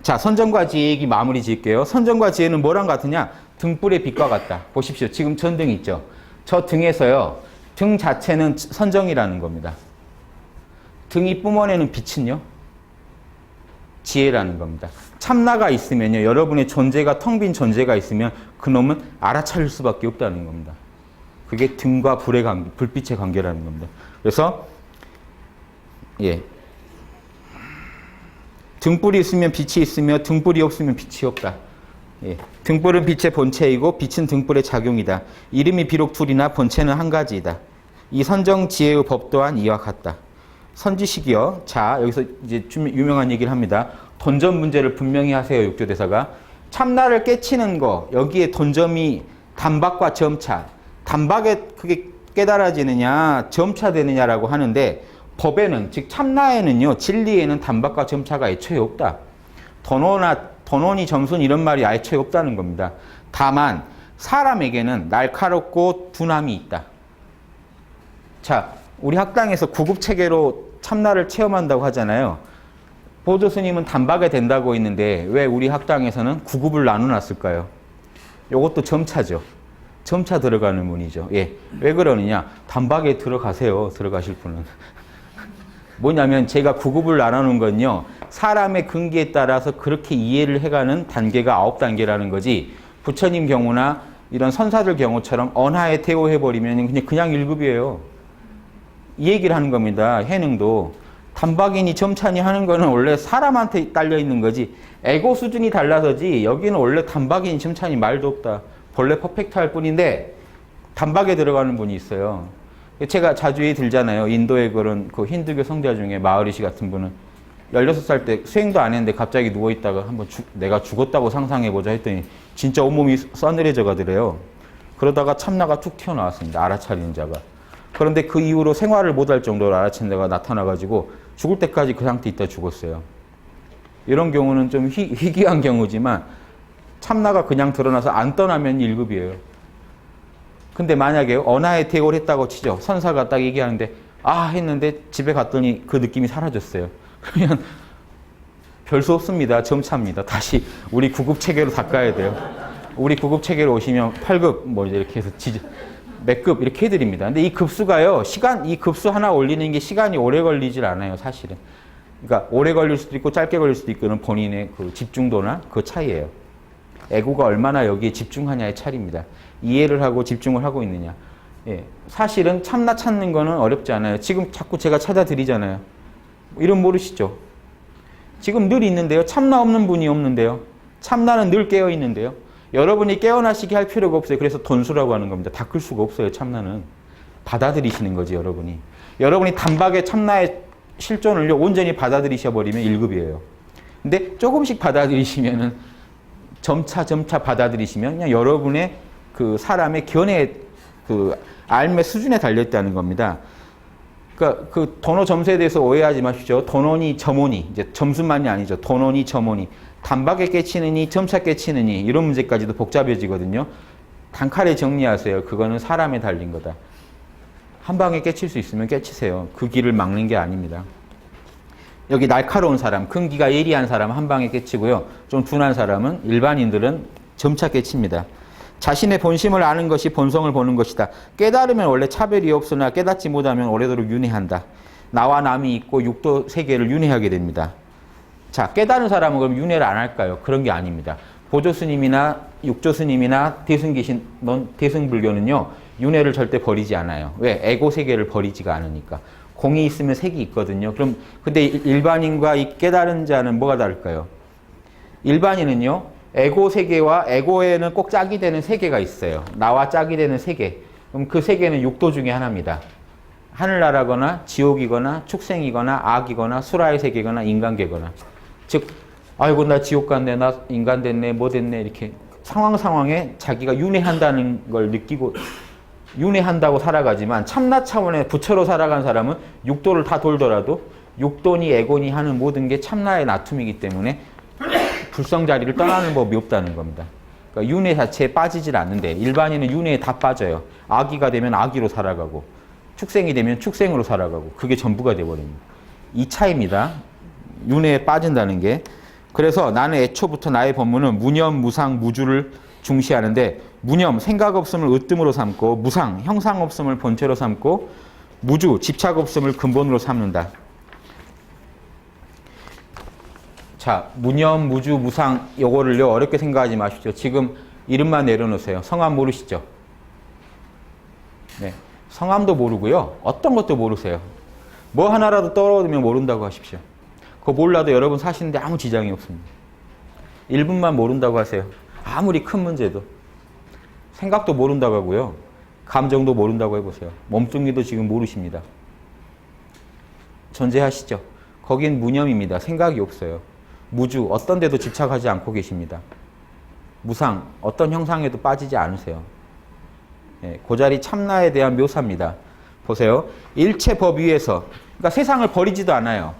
자, 선정과 지혜 얘기 마무리 지을게요. 선정과 지혜는 뭐랑 같으냐? 등불의 빛과 같다. 보십시오. 지금 전등 있죠? 저 등에서요. 등 자체는 선정이라는 겁니다. 등이 뿜어내는 빛은요? 지혜라는 겁니다. 참나가 있으면요. 여러분의 존재가 텅 빈 존재가 있으면 그놈은 알아차릴 수밖에 없다는 겁니다. 그게 등과 불의 관계, 불빛의 관계라는 겁니다. 그래서 예. 등불이 있으면 빛이 있으며 등불이 없으면 빛이 없다. 예. 등불은 빛의 본체이고 빛은 등불의 작용이다. 이름이 비록 둘이나 본체는 한 가지이다. 이 선정 지혜의 법 또한 이와 같다. 선지식이요. 자, 여기서 이제 유명한 얘기를 합니다. 돈점 문제를 분명히 하세요. 육조대사가. 참나를 깨치는 거, 여기에 돈점이 단박과 점차. 단박에 그게 깨달아지느냐, 점차되느냐라고 하는데 법에는, 즉 참나에는요, 진리에는 단박과 점차가 애초에 없다. 돈원이 점순 이런 말이 애초에 없다는 겁니다. 다만 사람에게는 날카롭고 둔함이 있다. 자, 우리 학당에서 구급체계로 참나를 체험한다고 하잖아요. 보조 스님은 단박에 된다고 했는데 왜 우리 학당에서는 구급을 나눠놨을까요? 이것도 점차죠. 점차 들어가는 문이죠. 예, 왜 그러느냐? 단박에 들어가세요. 들어가실 분은. 뭐냐면 제가 구급을 나눠놓은 건요. 사람의 근기에 따라서 그렇게 이해를 해가는 단계가 9단계라는 거지. 부처님 경우나 이런 선사들 경우처럼 언하에 태호해버리면 그냥 1급이에요. 이 얘기를 하는 겁니다. 해능도. 단박이니 점차니 하는 거는 원래 사람한테 딸려 있는 거지. 에고 수준이 달라서지 여기는 원래 단박이니 점차니 말도 없다. 본래 퍼펙트 할 뿐인데 단박에 들어가는 분이 있어요. 제가 자주 들잖아요. 인도의 그런 그 힌두교 성자 중에 마하리시 같은 분은 16살 때 수행도 안 했는데 갑자기 누워있다가 한번 내가 죽었다고 상상해보자 했더니 진짜 온몸이 싸늘해져 가더래요. 그러다가 참나가 툭 튀어나왔습니다. 알아차리는 자가. 그런데 그 이후로 생활을 못할 정도로 알아차리는 자가 나타나가지고 죽을 때까지 그 상태에 있다 죽었어요. 이런 경우는 좀 희귀한 경우지만 참나가 그냥 드러나서 안 떠나면 1급이에요. 근데 만약에 언하에 퇴고를 했다고 치죠. 선사가 딱 얘기하는데 아 했는데 집에 갔더니 그 느낌이 사라졌어요. 그러면 별 수 없습니다. 점차입니다. 다시 우리 구급 체계로 닦아야 돼요. 우리 구급 체계로 오시면 8급 뭐 이렇게 해서 몇 급 이렇게 해드립니다. 근데 이 급수가요. 이 급수 하나 올리는 게 시간이 오래 걸리질 않아요. 사실은. 그러니까 오래 걸릴 수도 있고 짧게 걸릴 수도 있고 는 본인의 그 집중도나 그 차이예요. 에고가 얼마나 여기에 집중하냐의 차이입니다. 이해를 하고 집중을 하고 있느냐. 예, 사실은 참나 찾는 거는 어렵지 않아요. 지금 자꾸 제가 찾아드리잖아요. 이름 모르시죠? 지금 늘 있는데요. 참나 없는 분이 없는데요. 참나는 늘 깨어 있는데요. 여러분이 깨어나시게 할 필요가 없어요. 그래서 돈수라고 하는 겁니다. 닦을 수가 없어요. 참나는. 받아들이시는 거지 여러분이. 여러분이 단박에 참나의 실존을요 온전히 받아들이셔버리면 1급이에요. 근데 조금씩 받아들이시면은 점차 받아들이시면 그냥 여러분의 그 사람의 견해 그 알매 수준에 달려있다는 겁니다. 그러니까 그 돈어 점수에 대해서 오해하지 마십시오. 돈원이 점원이 이제 점수만이 아니죠. 돈원이 점원이 단박에 깨치느니 점차 깨치느니 이런 문제까지도 복잡해지거든요. 단칼에 정리하세요. 그거는 사람에 달린 거다. 한 방에 깨칠 수 있으면 깨치세요. 그 길을 막는 게 아닙니다. 여기 날카로운 사람, 근기가 예리한 사람은 한 방에 깨치고요. 좀 둔한 사람은 일반인들은 점차 깨칩니다. 자신의 본심을 아는 것이 본성을 보는 것이다. 깨달으면 원래 차별이 없으나 깨닫지 못하면 오래도록 윤회한다. 나와 남이 있고 육도 세계를 윤회하게 됩니다. 자, 깨달은 사람은 그럼 윤회를 안 할까요? 그런 게 아닙니다. 보조 스님이나 육조 스님이나 대승계신 대승불교는요. 윤회를 절대 버리지 않아요. 왜? 에고 세계를 버리지가 않으니까. 공이 있으면 색이 있거든요. 그럼 근데 일반인과 이 깨달은 자는 뭐가 다를까요? 일반인은요. 에고 세계와 에고에는 꼭 짝이 되는 세계가 있어요. 나와 짝이 되는 세계. 그럼 그 세계는 육도 중에 하나입니다. 하늘나라거나 지옥이거나 축생이거나 악이거나 수라의 세계거나 인간계거나. 즉 아이고 나 지옥 갔네, 나 인간 됐네, 뭐 됐네 이렇게 상황에 자기가 윤회한다는 걸 느끼고 윤회한다고 살아가지만 참나 차원의 부처로 살아간 사람은 육도를 다 돌더라도 육도니 에고니 하는 모든 게 참나의 나툼이기 때문에 불성 자리를 떠나는 법이 없다는 겁니다. 그러니까 윤회 자체에 빠지질 않는데 일반인은 윤회에 다 빠져요. 악이가 되면 악이로 살아가고 축생이 되면 축생으로 살아가고 그게 전부가 돼버립니다. 이 차이입니다. 윤회에 빠진다는 게. 그래서 나는 애초부터 나의 법문은 무념, 무상, 무주를 중시하는데 무념, 생각 없음을 으뜸으로 삼고 무상, 형상 없음을 본체로 삼고 무주, 집착 없음을 근본으로 삼는다. 자, 무념, 무주, 무상 요거를요 어렵게 생각하지 마십시오. 지금 이름만 내려놓으세요. 성함 모르시죠? 네, 성함도 모르고요. 어떤 것도 모르세요. 뭐 하나라도 떨어지면 모른다고 하십시오. 그거 몰라도 여러분 사시는데 아무 지장이 없습니다. 1분만 모른다고 하세요. 아무리 큰 문제도. 생각도 모른다고 하고요. 감정도 모른다고 해보세요. 몸뚱이도 지금 모르십니다. 존재하시죠? 거긴 무념입니다. 생각이 없어요. 무주, 어떤 데도 집착하지 않고 계십니다. 무상, 어떤 형상에도 빠지지 않으세요. 네, 그 자리 참나에 대한 묘사입니다. 보세요. 일체 법 위에서, 그러니까 세상을 버리지도 않아요.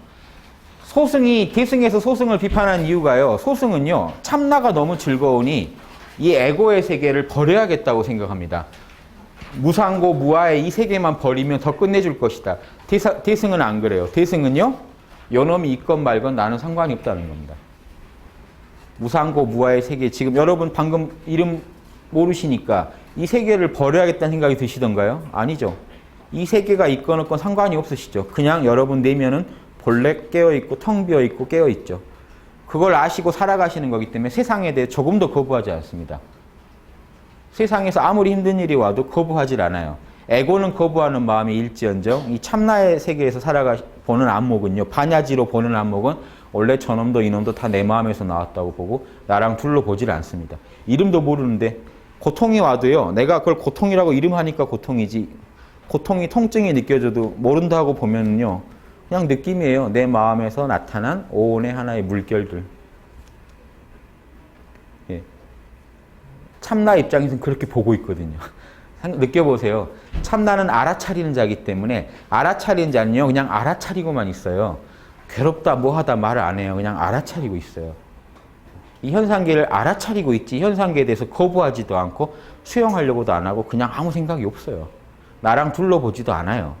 소승이 대승에서 소승을 비판한 이유가요. 소승은요. 참나가 너무 즐거우니 이 에고의 세계를 버려야겠다고 생각합니다. 무상고 무아의 이 세계만 버리면 더 끝내줄 것이다. 대승은 안 그래요. 대승은요. 요놈이 있건 말건 나는 상관이 없다는 겁니다. 무상고 무아의 세계. 지금 여러분 방금 이름 모르시니까 이 세계를 버려야겠다는 생각이 드시던가요? 아니죠. 이 세계가 있건 없건 상관이 없으시죠. 그냥 여러분 내면은 본래 깨어있고 텅 비어있고 깨어있죠. 그걸 아시고 살아가시는 거기 때문에 세상에 대해 조금 더 거부하지 않습니다. 세상에서 아무리 힘든 일이 와도 거부하질 않아요. 에고는 거부하는 마음이 일지언정 이 참나의 세계에서 보는 안목은요. 반야지로 보는 안목은 원래 저놈도 이놈도 다 내 마음에서 나왔다고 보고 나랑 둘로 보질 않습니다. 이름도 모르는데 고통이 와도요. 내가 그걸 고통이라고 이름하니까 고통이지 고통이 통증이 느껴져도 모른다고 보면요. 그냥 느낌이에요. 내 마음에서 나타난 오온의 하나의 물결들. 예. 참나 입장에서는 그렇게 보고 있거든요. 느껴보세요. 참나는 알아차리는 자이기 때문에 알아차리는 자는요. 그냥 알아차리고만 있어요. 괴롭다 뭐하다 말을 안 해요. 그냥 알아차리고 있어요. 이 현상계를 알아차리고 있지 현상계에 대해서 거부하지도 않고 수용하려고도 안 하고 그냥 아무 생각이 없어요. 나랑 둘러보지도 않아요.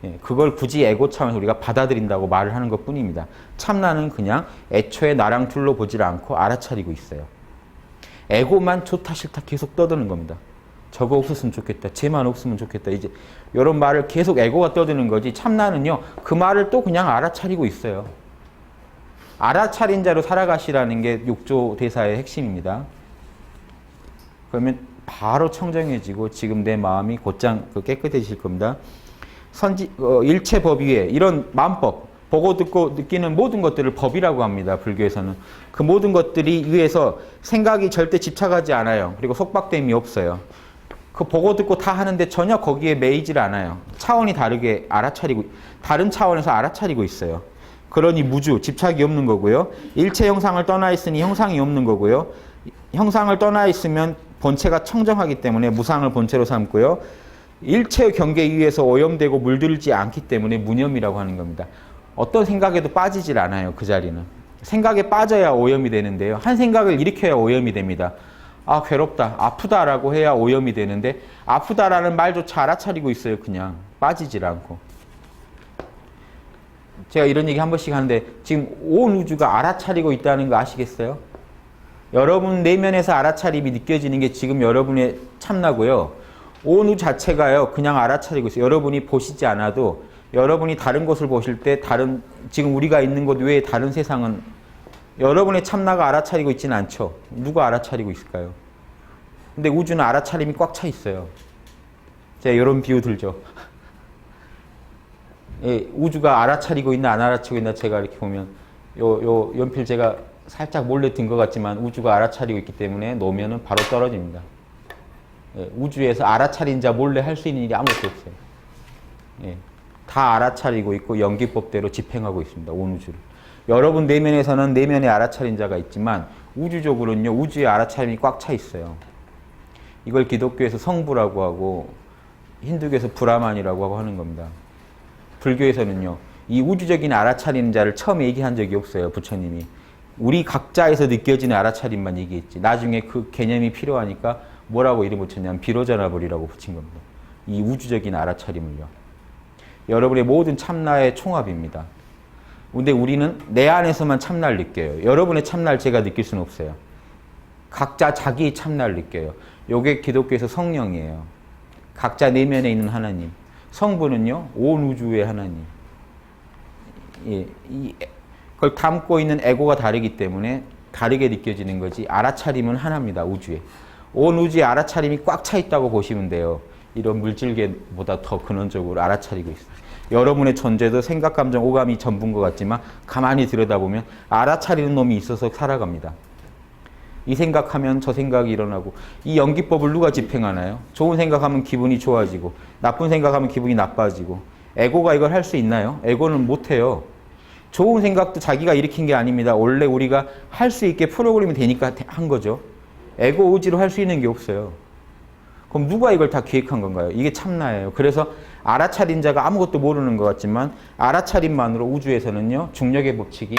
예, 그걸 굳이 에고 차원에서 우리가 받아들인다고 말을 하는 것뿐입니다. 참나는 그냥 애초에 나랑 둘러보지를 않고 알아차리고 있어요. 에고만 좋다 싫다 계속 떠드는 겁니다. 저거 없었으면 좋겠다. 쟤만 없으면 좋겠다. 이제 이런 말을 계속 에고가 떠드는 거지 참나는요. 그 말을 또 그냥 알아차리고 있어요. 알아차린 자로 살아가시라는 게 육조 대사의 핵심입니다. 그러면 바로 청정해지고 지금 내 마음이 곧장 깨끗해질 겁니다. 일체 법 위에 이런 마음법, 보고 듣고 느끼는 모든 것들을 법이라고 합니다. 불교에서는. 그 모든 것들이 위에서 생각이 절대 집착하지 않아요. 그리고 속박됨이 없어요. 그 보고 듣고 다 하는데 전혀 거기에 매이질 않아요. 차원이 다르게 알아차리고, 다른 차원에서 알아차리고 있어요. 그러니 무주, 집착이 없는 거고요. 일체 형상을 떠나 있으니 형상이 없는 거고요. 형상을 떠나 있으면 본체가 청정하기 때문에 무상을 본체로 삼고요. 일체의 경계 위에서 오염되고 물들지 않기 때문에 무념이라고 하는 겁니다. 어떤 생각에도 빠지질 않아요. 그 자리는. 생각에 빠져야 오염이 되는데요. 한 생각을 일으켜야 오염이 됩니다. 아 괴롭다, 아프다라고 해야 오염이 되는데 아프다라는 말조차 알아차리고 있어요. 그냥 빠지질 않고. 제가 이런 얘기 한 번씩 하는데 지금 온 우주가 알아차리고 있다는 거 아시겠어요? 여러분 내면에서 알아차림이 느껴지는 게 지금 여러분의 참나고요. 온 우주 자체가요. 그냥 알아차리고 있어요. 여러분이 보시지 않아도 여러분이 다른 곳을 보실 때 다른 지금 우리가 있는 곳 외에 다른 세상은 여러분의 참나가 알아차리고 있지는 않죠. 누가 알아차리고 있을까요? 근데 우주는 알아차림이 꽉 차 있어요. 제가 이런 비유 들죠. 예, 우주가 알아차리고 있나 안 알아차리고 있나 제가 이렇게 보면 요 연필 제가 살짝 몰래 든 것 같지만 우주가 알아차리고 있기 때문에 놓으면 바로 떨어집니다. 예, 우주에서 알아차린 자 몰래 할 수 있는 일이 아무것도 없어요. 예, 다 알아차리고 있고 연기법대로 집행하고 있습니다. 온 우주를. 여러분 내면에서는 내면에 알아차린 자가 있지만 우주적으로는요. 우주의 알아차림이 꽉 차 있어요. 이걸 기독교에서 성부라고 하고 힌두교에서 브라만이라고 하고 하는 겁니다. 불교에서는요. 이 우주적인 알아차리는 자를 처음 얘기한 적이 없어요. 부처님이. 우리 각자에서 느껴지는 알아차림만 얘기했지. 나중에 그 개념이 필요하니까 뭐라고 이름 붙였냐면 비로자나불이라고 붙인 겁니다. 이 우주적인 알아차림을요. 여러분의 모든 참나의 총합입니다. 근데 우리는 내 안에서만 참나를 느껴요. 여러분의 참나를 제가 느낄 수는 없어요. 각자 자기의 참나를 느껴요. 요게 기독교에서 성령이에요. 각자 내면에 있는 하나님. 성부는요, 온 우주의 하나님. 예, 그걸 담고 있는 에고가 다르기 때문에 다르게 느껴지는 거지. 알아차림은 하나입니다, 우주에. 온 우주에 알아차림이 꽉 차 있다고 보시면 돼요. 이런 물질계보다 더 근원적으로 알아차리고 있어요. 여러분의 존재도 생각, 감정, 오감이 전부인 것 같지만 가만히 들여다보면 알아차리는 놈이 있어서 살아갑니다. 이 생각하면 저 생각이 일어나고 이 연기법을 누가 집행하나요? 좋은 생각하면 기분이 좋아지고 나쁜 생각하면 기분이 나빠지고 에고가 이걸 할 수 있나요? 에고는 못해요. 좋은 생각도 자기가 일으킨 게 아닙니다. 원래 우리가 할 수 있게 프로그램이 되니까 한 거죠. 에고 의지로 할 수 있는 게 없어요. 그럼 누가 이걸 다 기획한 건가요? 이게 참나예요. 그래서 알아차린 자가 아무것도 모르는 것 같지만 알아차림만으로 우주에서는요. 중력의 법칙이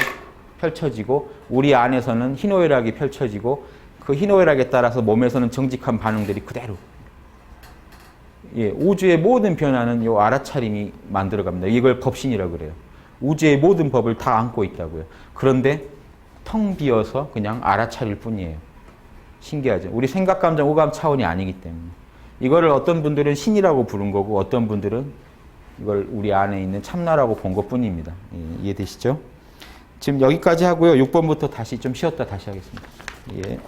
펼쳐지고 우리 안에서는 희노애락이 펼쳐지고 그 희노애락에 따라서 몸에서는 정직한 반응들이 그대로. 예, 우주의 모든 변화는 요 알아차림이 만들어갑니다. 이걸 법신이라고 그래요. 우주의 모든 법을 다 안고 있다고요. 그런데 텅 비어서 그냥 알아차릴 뿐이에요. 신기하죠. 우리 생각, 감정, 오감 차원이 아니기 때문에. 이거를 어떤 분들은 신이라고 부른 거고 어떤 분들은 이걸 우리 안에 있는 참나라고 본 것뿐입니다. 예, 이해되시죠? 지금 여기까지 하고요. 6번부터 다시 좀 쉬었다 다시 하겠습니다. 예.